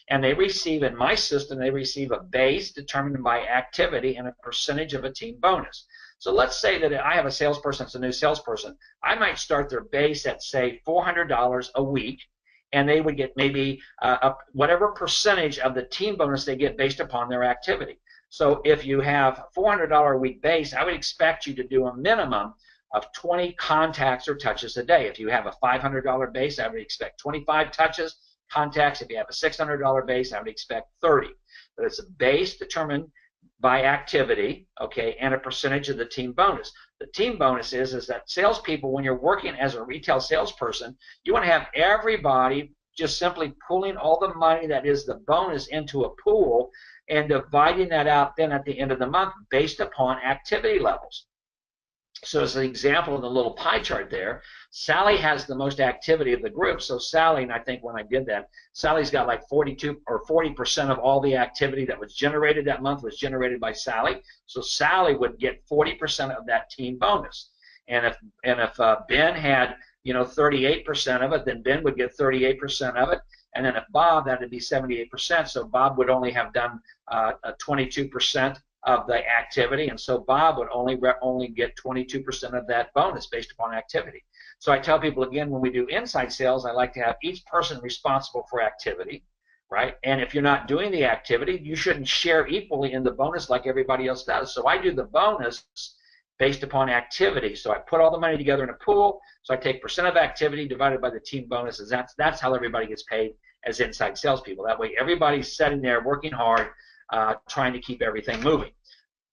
And they receive, in my system, they receive a base determined by activity and a percentage of a team bonus. So let's say that I have a salesperson that's a new salesperson. I might start their base at, say, $400 a week, and they would get maybe whatever percentage of the team bonus they get based upon their activity. So if you have $400 a week base, I would expect you to do a minimum of 20 contacts or touches a day. If you have a $500 base, I would expect 25 touches, contacts. If you have a $600 base, I would expect 30. But it's a base determined by activity, okay, and a percentage of the team bonus. The team bonus is that salespeople, when you're working as a retail salesperson, you want to have everybody just simply pulling all the money that is the bonus into a pool and dividing that out then at the end of the month based upon activity levels. So as an example in the little pie chart there, Sally has the most activity of the group. So Sally, and I think when I did that, Sally's got like 42 or 40% of all the activity that was generated that month was generated by Sally. So Sally would get 40% of that team bonus. And if Ben had 38% of it, then Ben would get 38% of it. And then if Bob, that would be 78%. So Bob would only have done 22% of the activity, and so Bob would only get 22% of that bonus based upon activity. So I tell people again, when we do inside sales, I like to have each person responsible for activity, right? And if you're not doing the activity, you shouldn't share equally in the bonus like everybody else does. So I do the bonus based upon activity. So I put all the money together in a pool. So I take percent of activity divided by the team bonuses. That's how everybody gets paid as inside salespeople. That way everybody's sitting there working hard, trying to keep everything moving.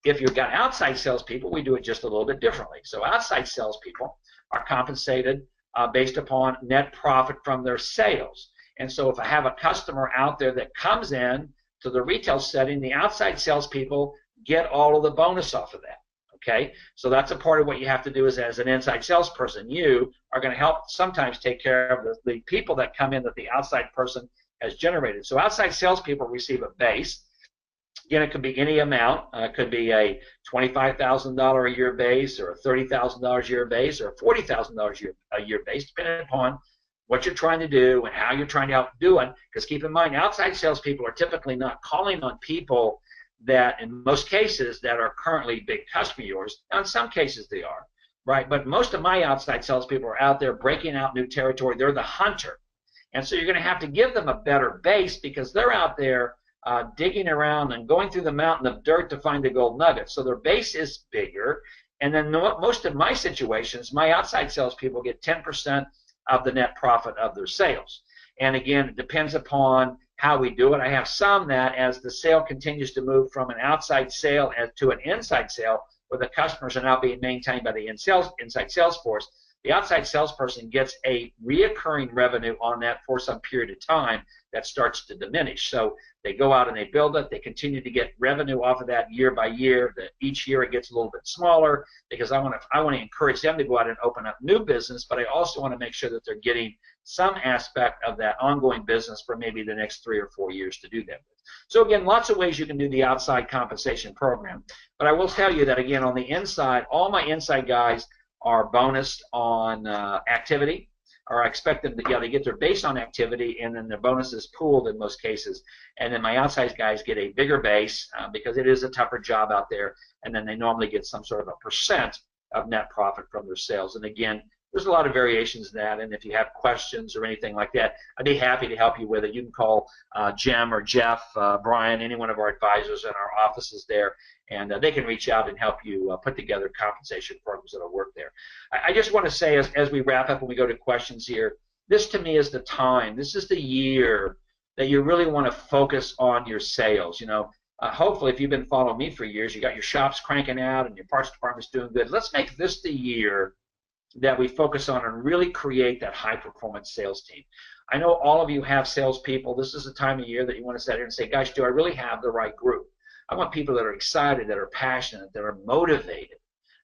If you've got outside salespeople, we do it just a little bit differently. So outside salespeople are compensated based upon net profit from their sales. And so if I have a customer out there that comes in to the retail setting, the outside salespeople get all of the bonus off of that. Okay, so that's a part of what you have to do as an inside salesperson. You are going to help sometimes take care of the people that come in that the outside person has generated. So outside salespeople receive a base. Again, it could be any amount. It could be a $25,000 a year base, or a $30,000 a year base, or a $40,000 a year base, depending upon what you're trying to do and how you're trying to help do it. Because keep in mind, outside salespeople are typically not calling on people that, in most cases, that are currently big customers of yours. Now, in some cases they are, right? But most of my outside salespeople are out there breaking out new territory. They're the hunter. And so you're going to have to give them a better base because they're out there digging around and going through the mountain of dirt to find the gold nugget. So their base is bigger. And then most of my situations, my outside salespeople get 10% of the net profit of their sales. And again, it depends upon how we do it. I have some that as the sale continues to move from an outside sale to an inside sale, where the customers are now being maintained by the inside sales force, the outside salesperson gets a reoccurring revenue on that for some period of time that starts to diminish. So they go out and they build it. They continue to get revenue off of that year by year. Each year it gets a little bit smaller because I want to encourage them to go out and open up new business, but I also want to make sure that they're getting some aspect of that ongoing business for maybe the next 3 or 4 years to do that with. So again, lots of ways you can do the outside compensation program. But I will tell you that, again, on the inside, all my inside guys are bonused on activity, or I expect them to, they get their base on activity, and then their bonus is pooled in most cases. And then my outside guys get a bigger base because it is a tougher job out there, and then they normally get some sort of a percent of net profit from their sales. And again, there's a lot of variations in that, and if you have questions or anything like that, I'd be happy to help you with it. You can call Jim or Jeff, Brian, any one of our advisors in our offices there, and they can reach out and help you put together compensation programs that will work there. I just want to say, as we wrap up and we go to questions here, this to me is the time. This is the year that you really want to focus on your sales. Hopefully, if you've been following me for years, you got your shops cranking out and your parts department's doing good. Let's make this the year that we focus on and really create that high-performance sales team. I know all of you have salespeople. This is the time of year that you want to sit here and say, gosh, do I really have the right group? I want people that are excited, that are passionate, that are motivated,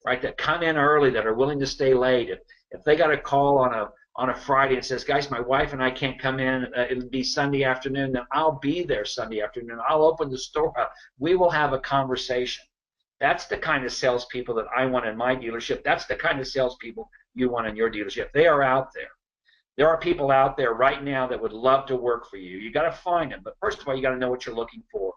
right, that come in early, that are willing to stay late. If they got a call on a Friday and says, guys, my wife and I can't come in, it'll be Sunday afternoon, then I'll be there Sunday afternoon. I'll open the store up. We will have a conversation. That's the kind of salespeople that I want in my dealership. That's the kind of salespeople you want in your dealership. They are out there. There are people out there right now that would love to work for you. You got to find them. But first of all, you got to know what you're looking for.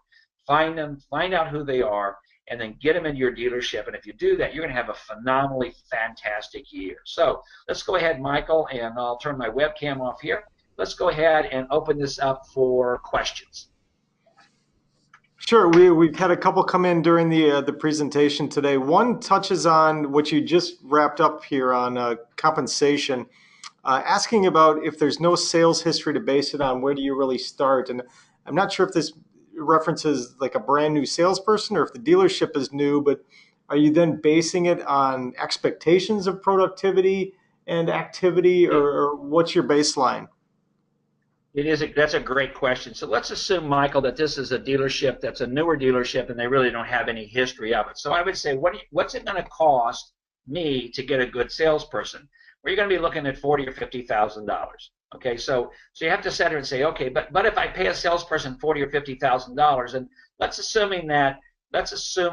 Find them, find out who they are, and then get them into your dealership. And if you do that, you're going to have a phenomenally fantastic year. So let's go ahead, Michael, and I'll turn my webcam off here. Let's go ahead and open this up for questions. Sure. We've had a couple come in during the presentation today. One touches on what you just wrapped up here on compensation, asking about if there's no sales history to base it on, where do you really start? And I'm not sure if this references like a brand new salesperson or if the dealership is new, but are you then basing it on expectations of productivity and activity, or what's your baseline? That's a great question. So let's assume, Michael, that this is a dealership that's a newer dealership and they really don't have any history of it. So I would say, what's it going to cost me to get a good salesperson? Well, you're going to be looking at $40,000 or $50,000. Okay, so you have to sit here and say, okay, but if I pay a salesperson $40,000 or $50,000, and let's assume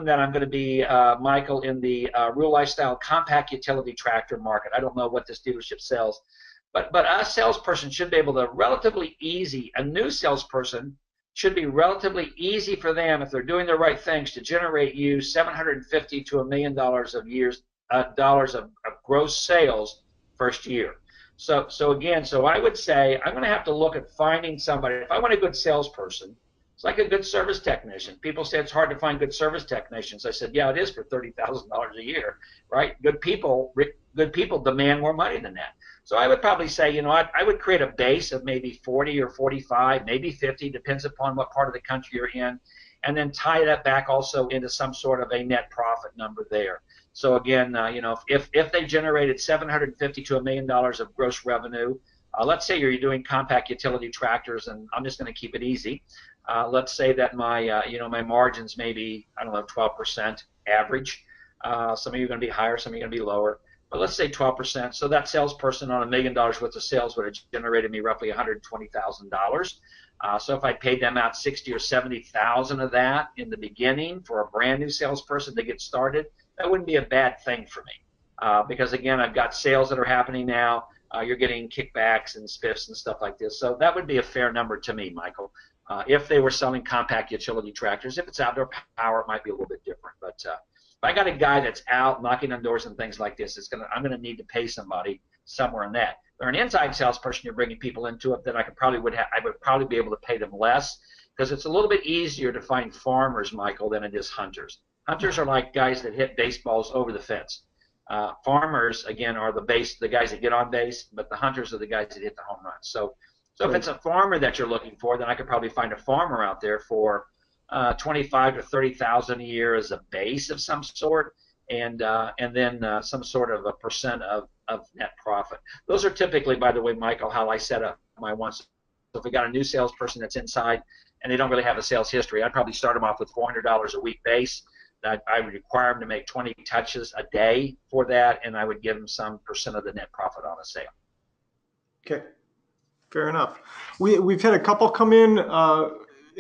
that I'm going to be Michael in the Rural Lifestyle compact utility tractor market. I don't know what this dealership sells. But a salesperson should be able to a new salesperson should be relatively easy for them, if they're doing the right things, to generate you $750,000 to $1 million of gross sales first year. So I would say I'm going to have to look at finding somebody. If I want a good salesperson, it's like a good service technician. People say it's hard to find good service technicians. I said, yeah, it is for $30,000 a year, right? Good people demand more money than that. So I would probably say, I would create a base of maybe 40 or 45, maybe 50, depends upon what part of the country you're in, and then tie that back also into some sort of a net profit number there. So again, if they generated $750,000 to $1 million of gross revenue, let's say you're doing compact utility tractors, and I'm just going to keep it easy. Let's say that my margins maybe, 12% average. Some of you are going to be higher, some of you are going to be lower. But let's say 12%. So that salesperson on $1 million worth of sales would have generated me roughly $120,000. So if I paid them out $60,000 or $70,000 of that in the beginning for a brand new salesperson to get started, that wouldn't be a bad thing for me. Because again, I've got sales that are happening now. You're getting kickbacks and spiffs and stuff like this. So that would be a fair number to me, Michael. If they were selling compact utility tractors, if it's outdoor power, it might be a little bit different. But if I got a guy that's out knocking on doors and things like this, I'm going to need to pay somebody somewhere in that. If they're an inside salesperson, you're bringing people into it, then I would probably be able to pay them less, because it's a little bit easier to find farmers, Michael, than it is hunters. Hunters are like guys that hit baseballs over the fence. Farmers, again, are the guys that get on base, but the hunters are the guys that hit the home runs. So if it's a farmer that you're looking for, then I could probably find a farmer out there for $25,000 to $30,000 a year as a base of some sort, and then some sort of a percent of of net profit. Those are typically, by the way, Michael, how I set up my ones. So if we got a new salesperson that's inside and they don't really have a sales history, I'd probably start them off with $400 a week base. I would require them to make 20 touches a day for that, and I would give them some percent of the net profit on a sale. Okay, fair enough. We've had a couple come in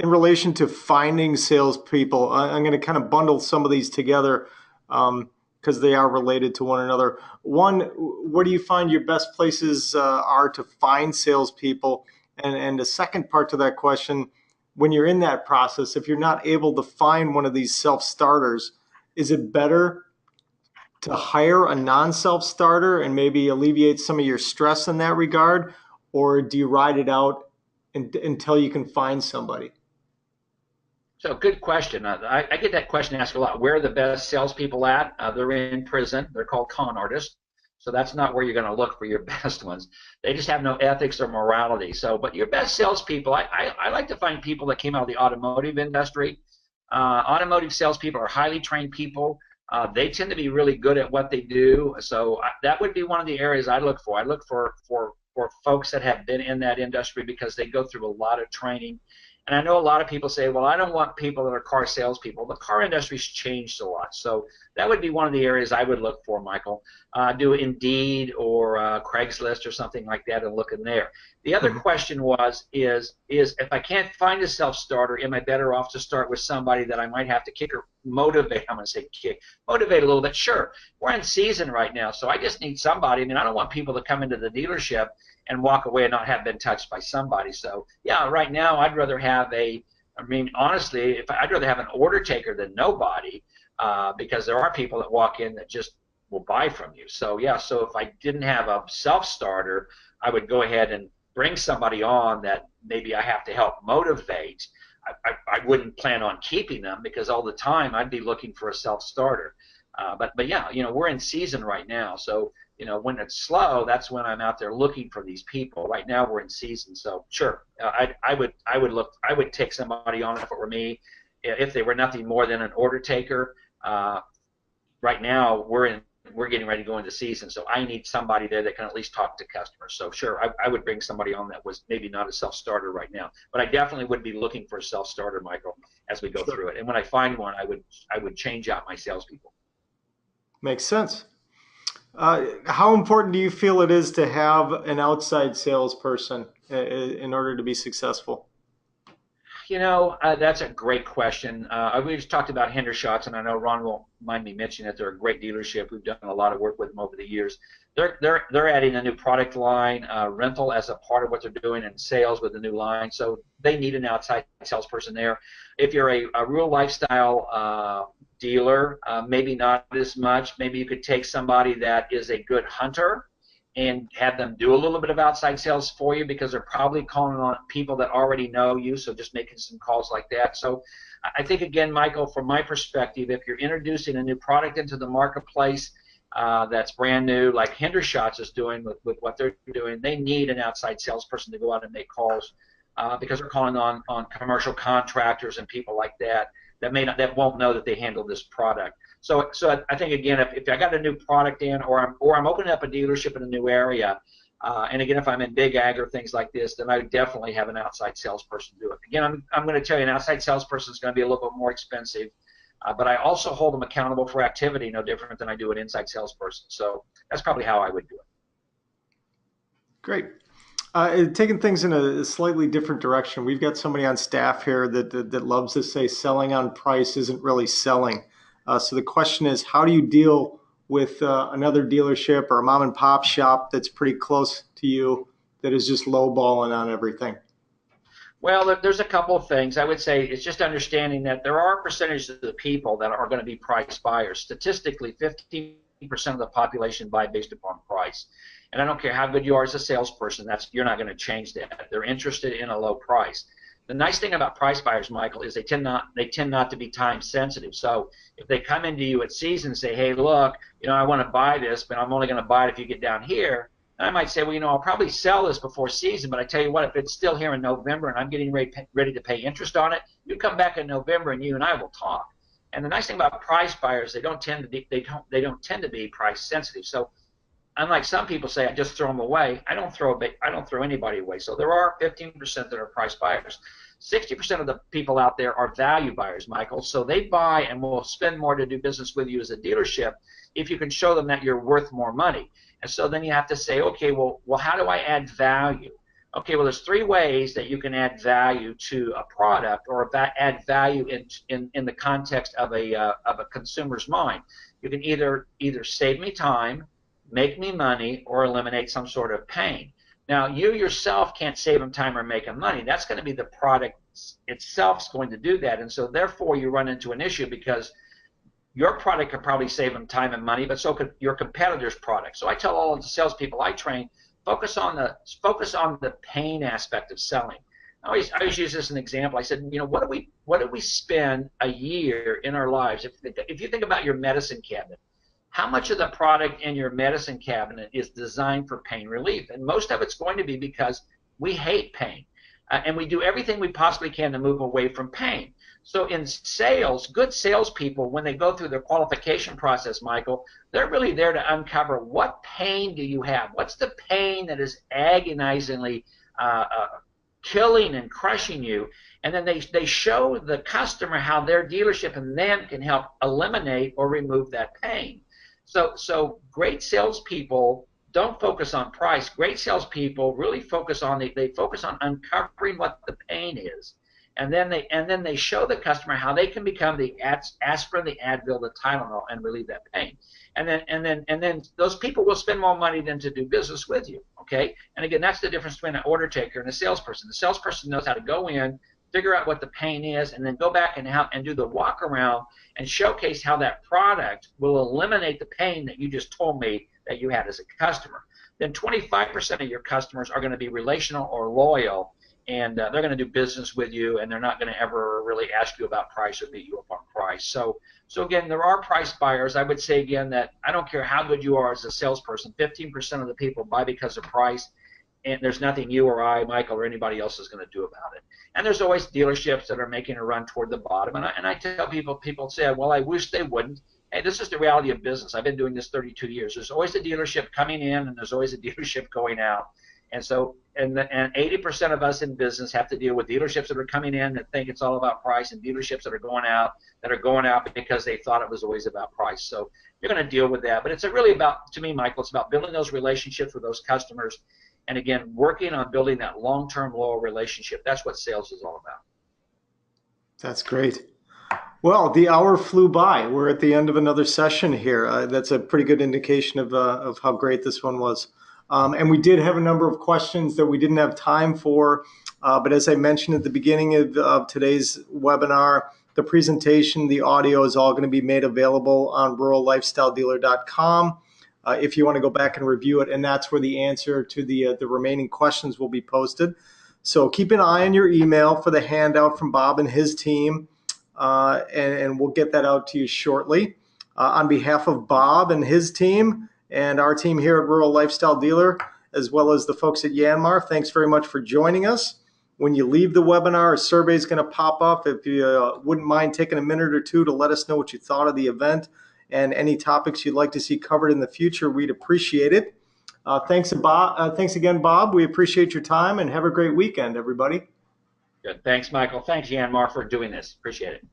relation to finding salespeople. I'm going to kind of bundle some of these together because they are related to one another. One, where do you find your best places are to find salespeople? And the second part to that question, when you're in that process, if you're not able to find one of these self-starters, is it better to hire a non-self-starter and maybe alleviate some of your stress in that regard? Or do you ride it out until you can find somebody? So good question. I get that question asked a lot. Where are the best salespeople at? They're in prison. They're called con artists. So that's not where you're going to look for your best ones. They just have no ethics or morality. So, but your best salespeople, I like to find people that came out of the automotive industry. Automotive salespeople are highly trained people. They tend to be really good at what they do. So that would be one of the areas I look for. I look for folks that have been in that industry because they go through a lot of training. And I know a lot of people say, well, I don't want people that are car salespeople. The car industry's changed a lot. So that would be one of the areas I would look for, Michael. Do Indeed or Craigslist or something like that and look in there. The other question is if I can't find a self-starter, am I better off to start with somebody that I might have to kick or motivate? I'm going to say kick. Motivate a little bit. Sure, we're in season right now, so I just need somebody. I mean, I don't want people to come into the dealership and walk away and not have been touched by somebody. So, yeah, right now I'd rather have honestly, I'd rather have an order taker than nobody because there are people that walk in that just will buy from you. So, yeah, so if I didn't have a self-starter, I would go ahead and bring somebody on that maybe I have to help motivate. I wouldn't plan on keeping them because all the time I'd be looking for a self-starter. But yeah, we're in season right now. So, when it's slow, that's when I'm out there looking for these people. Right now we're in season. So sure, I would take somebody on if it were me, if they were nothing more than an order taker. Right now we're getting ready to go into season, so I need somebody there that can at least talk to customers. So sure, I would bring somebody on that was maybe not a self-starter right now, but I definitely would be looking for a self-starter, Michael, as we go through it. And when I find one, I would change out my salespeople. Makes sense. How important do you feel it is to have an outside salesperson in order to be successful? That's a great question. We just talked about Hendershot's, and I know Ron won't mind me mentioning that they're a great dealership. We've done a lot of work with them over the years. They're adding a new product line, rental as a part of what they're doing, and sales with the new line. So they need an outside salesperson there. If you're a rural lifestyle dealer, maybe not as much. Maybe you could take somebody that is a good hunter and have them do a little bit of outside sales for you because they're probably calling on people that already know you, so just making some calls like that. So I think, again, Michael, from my perspective, if you're introducing a new product into the marketplace that's brand new, like Hendershot's is doing with what they're doing, they need an outside salesperson to go out and make calls because they're calling on commercial contractors and people like that that won't know that they handle this product. So I think, again, if I got a new product in, or I'm opening up a dealership in a new area, and again, if I'm in big ag or things like this, then I would definitely have an outside salesperson do it. Again, I'm going to tell you, an outside salesperson is going to be a little bit more expensive, but I also hold them accountable for activity, no different than I do an inside salesperson. So that's probably how I would do it. Great. Taking things in a slightly different direction, we've got somebody on staff here that loves to say selling on price isn't really selling. So the question is, how do you deal with another dealership or a mom and pop shop that's pretty close to you that is just lowballing on everything? Well, there's a couple of things. I would say it's just understanding that there are percentages of the people that are going to be price buyers. Statistically, 15% of the population buy based upon price. And I don't care how good you are as a salesperson, you're not going to change that. They're interested in a low price. The nice thing about price buyers, Michael, is they tend not to be time sensitive. So if they come into you at season and say, hey, look, I want to buy this, but I'm only going to buy it if you get down here, and I might say, well, I'll probably sell this before season, but I tell you what, if it's still here in November and I'm getting ready to pay interest on it, you come back in November and you and I will talk. And the nice thing about price buyers, they don't tend to be price sensitive. So unlike some people say, I just throw them away. I don't throw anybody away. So there are 15% that are price buyers. 60% of the people out there are value buyers, Michael. So they buy and will spend more to do business with you as a dealership if you can show them that you're worth more money. And so then you have to say, okay, well, how do I add value? Okay, well, there's 3 ways that you can add value to a product, or add value in the context of a consumer's mind. You can either save me time, make me money, or eliminate some sort of pain. Now, you yourself can't save them time or make them money. That's going to be the product itself is going to do that. And so therefore you run into an issue, because your product could probably save them time and money, but so could your competitor's product. So I tell all of the salespeople I train, focus on the pain aspect of selling. I always use this as an example. I said, what do we spend a year in our lives? If you think about your medicine cabinet, how much of the product in your medicine cabinet is designed for pain relief? And most of it's going to be because we hate pain, and we do everything we possibly can to move away from pain. So in sales, good salespeople, when they go through their qualification process, Michael, they're really there to uncover, what pain do you have? What's the pain that is agonizingly killing and crushing you? And then they show the customer how their dealership and them can help eliminate or remove that pain. So great salespeople don't focus on price. Great salespeople really focus on uncovering what the pain is. And then they show the customer how they can become the aspirin, the Advil, the Tylenol, and relieve that pain. And then those people will spend more money than to do business with you. Okay. And again, that's the difference between an order taker and a salesperson. The salesperson knows how to go in, figure out what the pain is, and then go back and do the walk around and showcase how that product will eliminate the pain that you just told me that you had as a customer. Then 25% of your customers are going to be relational or loyal, and they're going to do business with you, and they're not going to ever really ask you about price or beat you up on price. So again, there are price buyers. I would say again that I don't care how good you are as a salesperson, 15% of the people buy because of price, and there's nothing you or I, Michael, or anybody else is going to do about it. And there's always dealerships that are making a run toward the bottom, and I tell people say, well, I wish they wouldn't. Hey, this is the reality of business. I've been doing this 32 years. There's always a dealership coming in, and there's always a dealership going out. And so, and 80% of us in business have to deal with dealerships that are coming in that think it's all about price, and dealerships that are going out because they thought it was always about price. So you're going to deal with that. But it's really about, to me, Michael, it's about building those relationships with those customers, and again, working on building that long-term loyal relationship. That's what sales is all about. That's great. Well, the hour flew by. We're at the end of another session here. That's a pretty good indication of how great this one was. And we did have a number of questions that we didn't have time for. But as I mentioned at the beginning of today's webinar, the presentation, the audio is all going to be made available on rurallifestyledealer.com if you want to go back and review it. And that's where the answer to the remaining questions will be posted. So keep an eye on your email for the handout from Bob and his team. And we'll get that out to you shortly. On behalf of Bob and his team and our team here at Rural Lifestyle Dealer, as well as the folks at Yanmar, thanks very much for joining us. When you leave the webinar, a survey is going to pop up. If you wouldn't mind taking a minute or two to let us know what you thought of the event and any topics you'd like to see covered in the future, we'd appreciate it. Thanks again, Bob. We appreciate your time, and have a great weekend, everybody. Good. Thanks, Michael. Thanks, Yanmar, for doing this. Appreciate it.